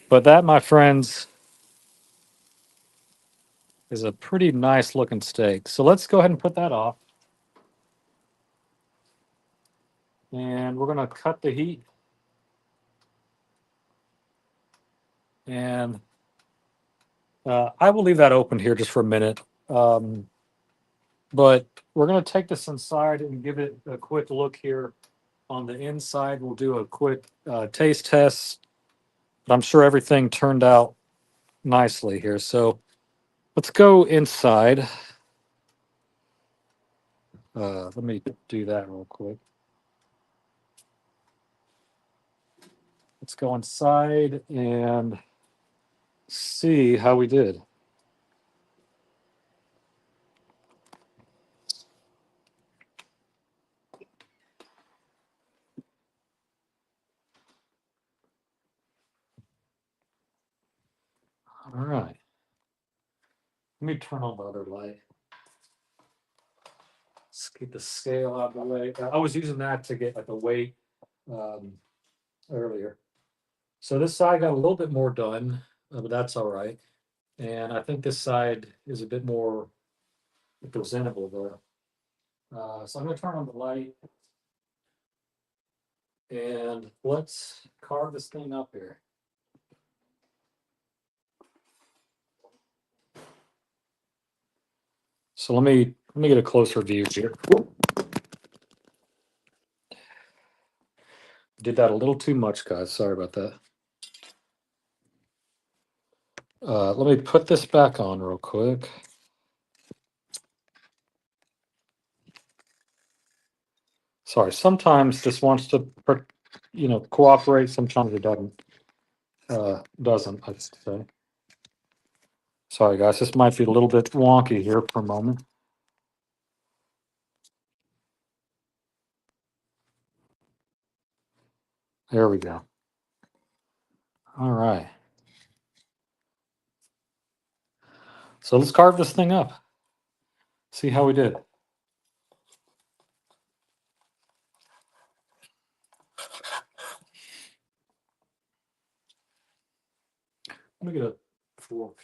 But that, my friends, is a pretty nice looking steak. So let's go ahead and put that off. And we're going to cut the heat. And I will leave that open here just for a minute. But we're going to take this inside and give it a quick look here on the inside. We'll do a quick taste test. But I'm sure everything turned out nicely here. So let's go inside. Let me do that real quick. Let's go inside and see how we did. All right. Let me turn on the other light. Let's get the scale out of the way. I was using that to get like a weight earlier. So this side got a little bit more done, but that's all right. And I think this side is a bit more presentable there. So I'm going to turn on the light and let's carve this thing up here. So let me get a closer view here. Did that a little too much, guys. Sorry about that. Let me put this back on real quick. Sorry, sometimes this wants to, cooperate. Sometimes it doesn't. Doesn't, I should say. Sorry, guys. This might be a little bit wonky here for a moment. There we go. All right. So let's carve this thing up. See how we did. Let me get a fork.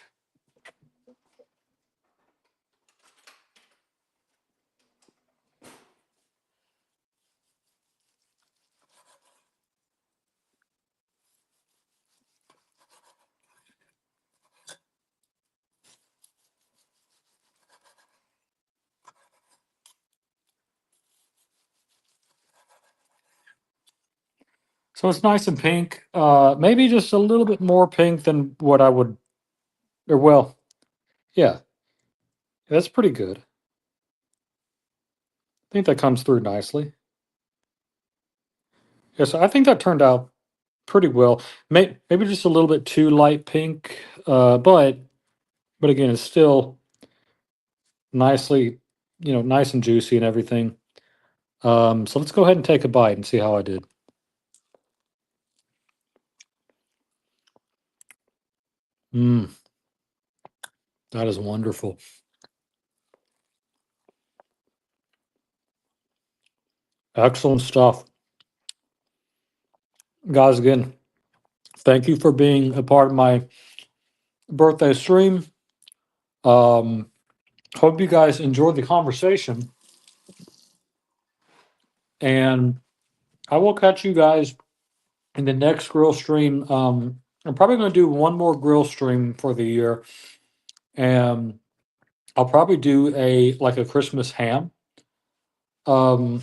So it's nice and pink. Maybe just a little bit more pink than what I would, or well, yeah, that's pretty good. I think that comes through nicely. Yes, I think that turned out pretty well. Maybe just a little bit too light pink, but again, it's still nicely, nice and juicy and everything. So let's go ahead and take a bite and see how I did. Mmm, that is wonderful. Excellent stuff. Guys, again, thank you for being a part of my birthday stream. Hope you guys enjoyed the conversation. And I will catch you guys in the next grill stream. I'm probably going to do one more grill stream for the year. And I'll probably do a Christmas ham. But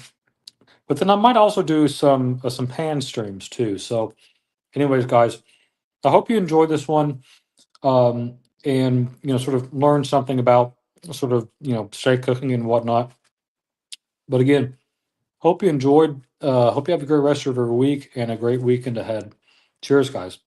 then I might also do some pan streams too. So, anyways, guys, I hope you enjoyed this one. And sort of learn something about sort of steak cooking and whatnot. But again, hope you enjoyed. Hope you have a great rest of your week and a great weekend ahead. Cheers, guys.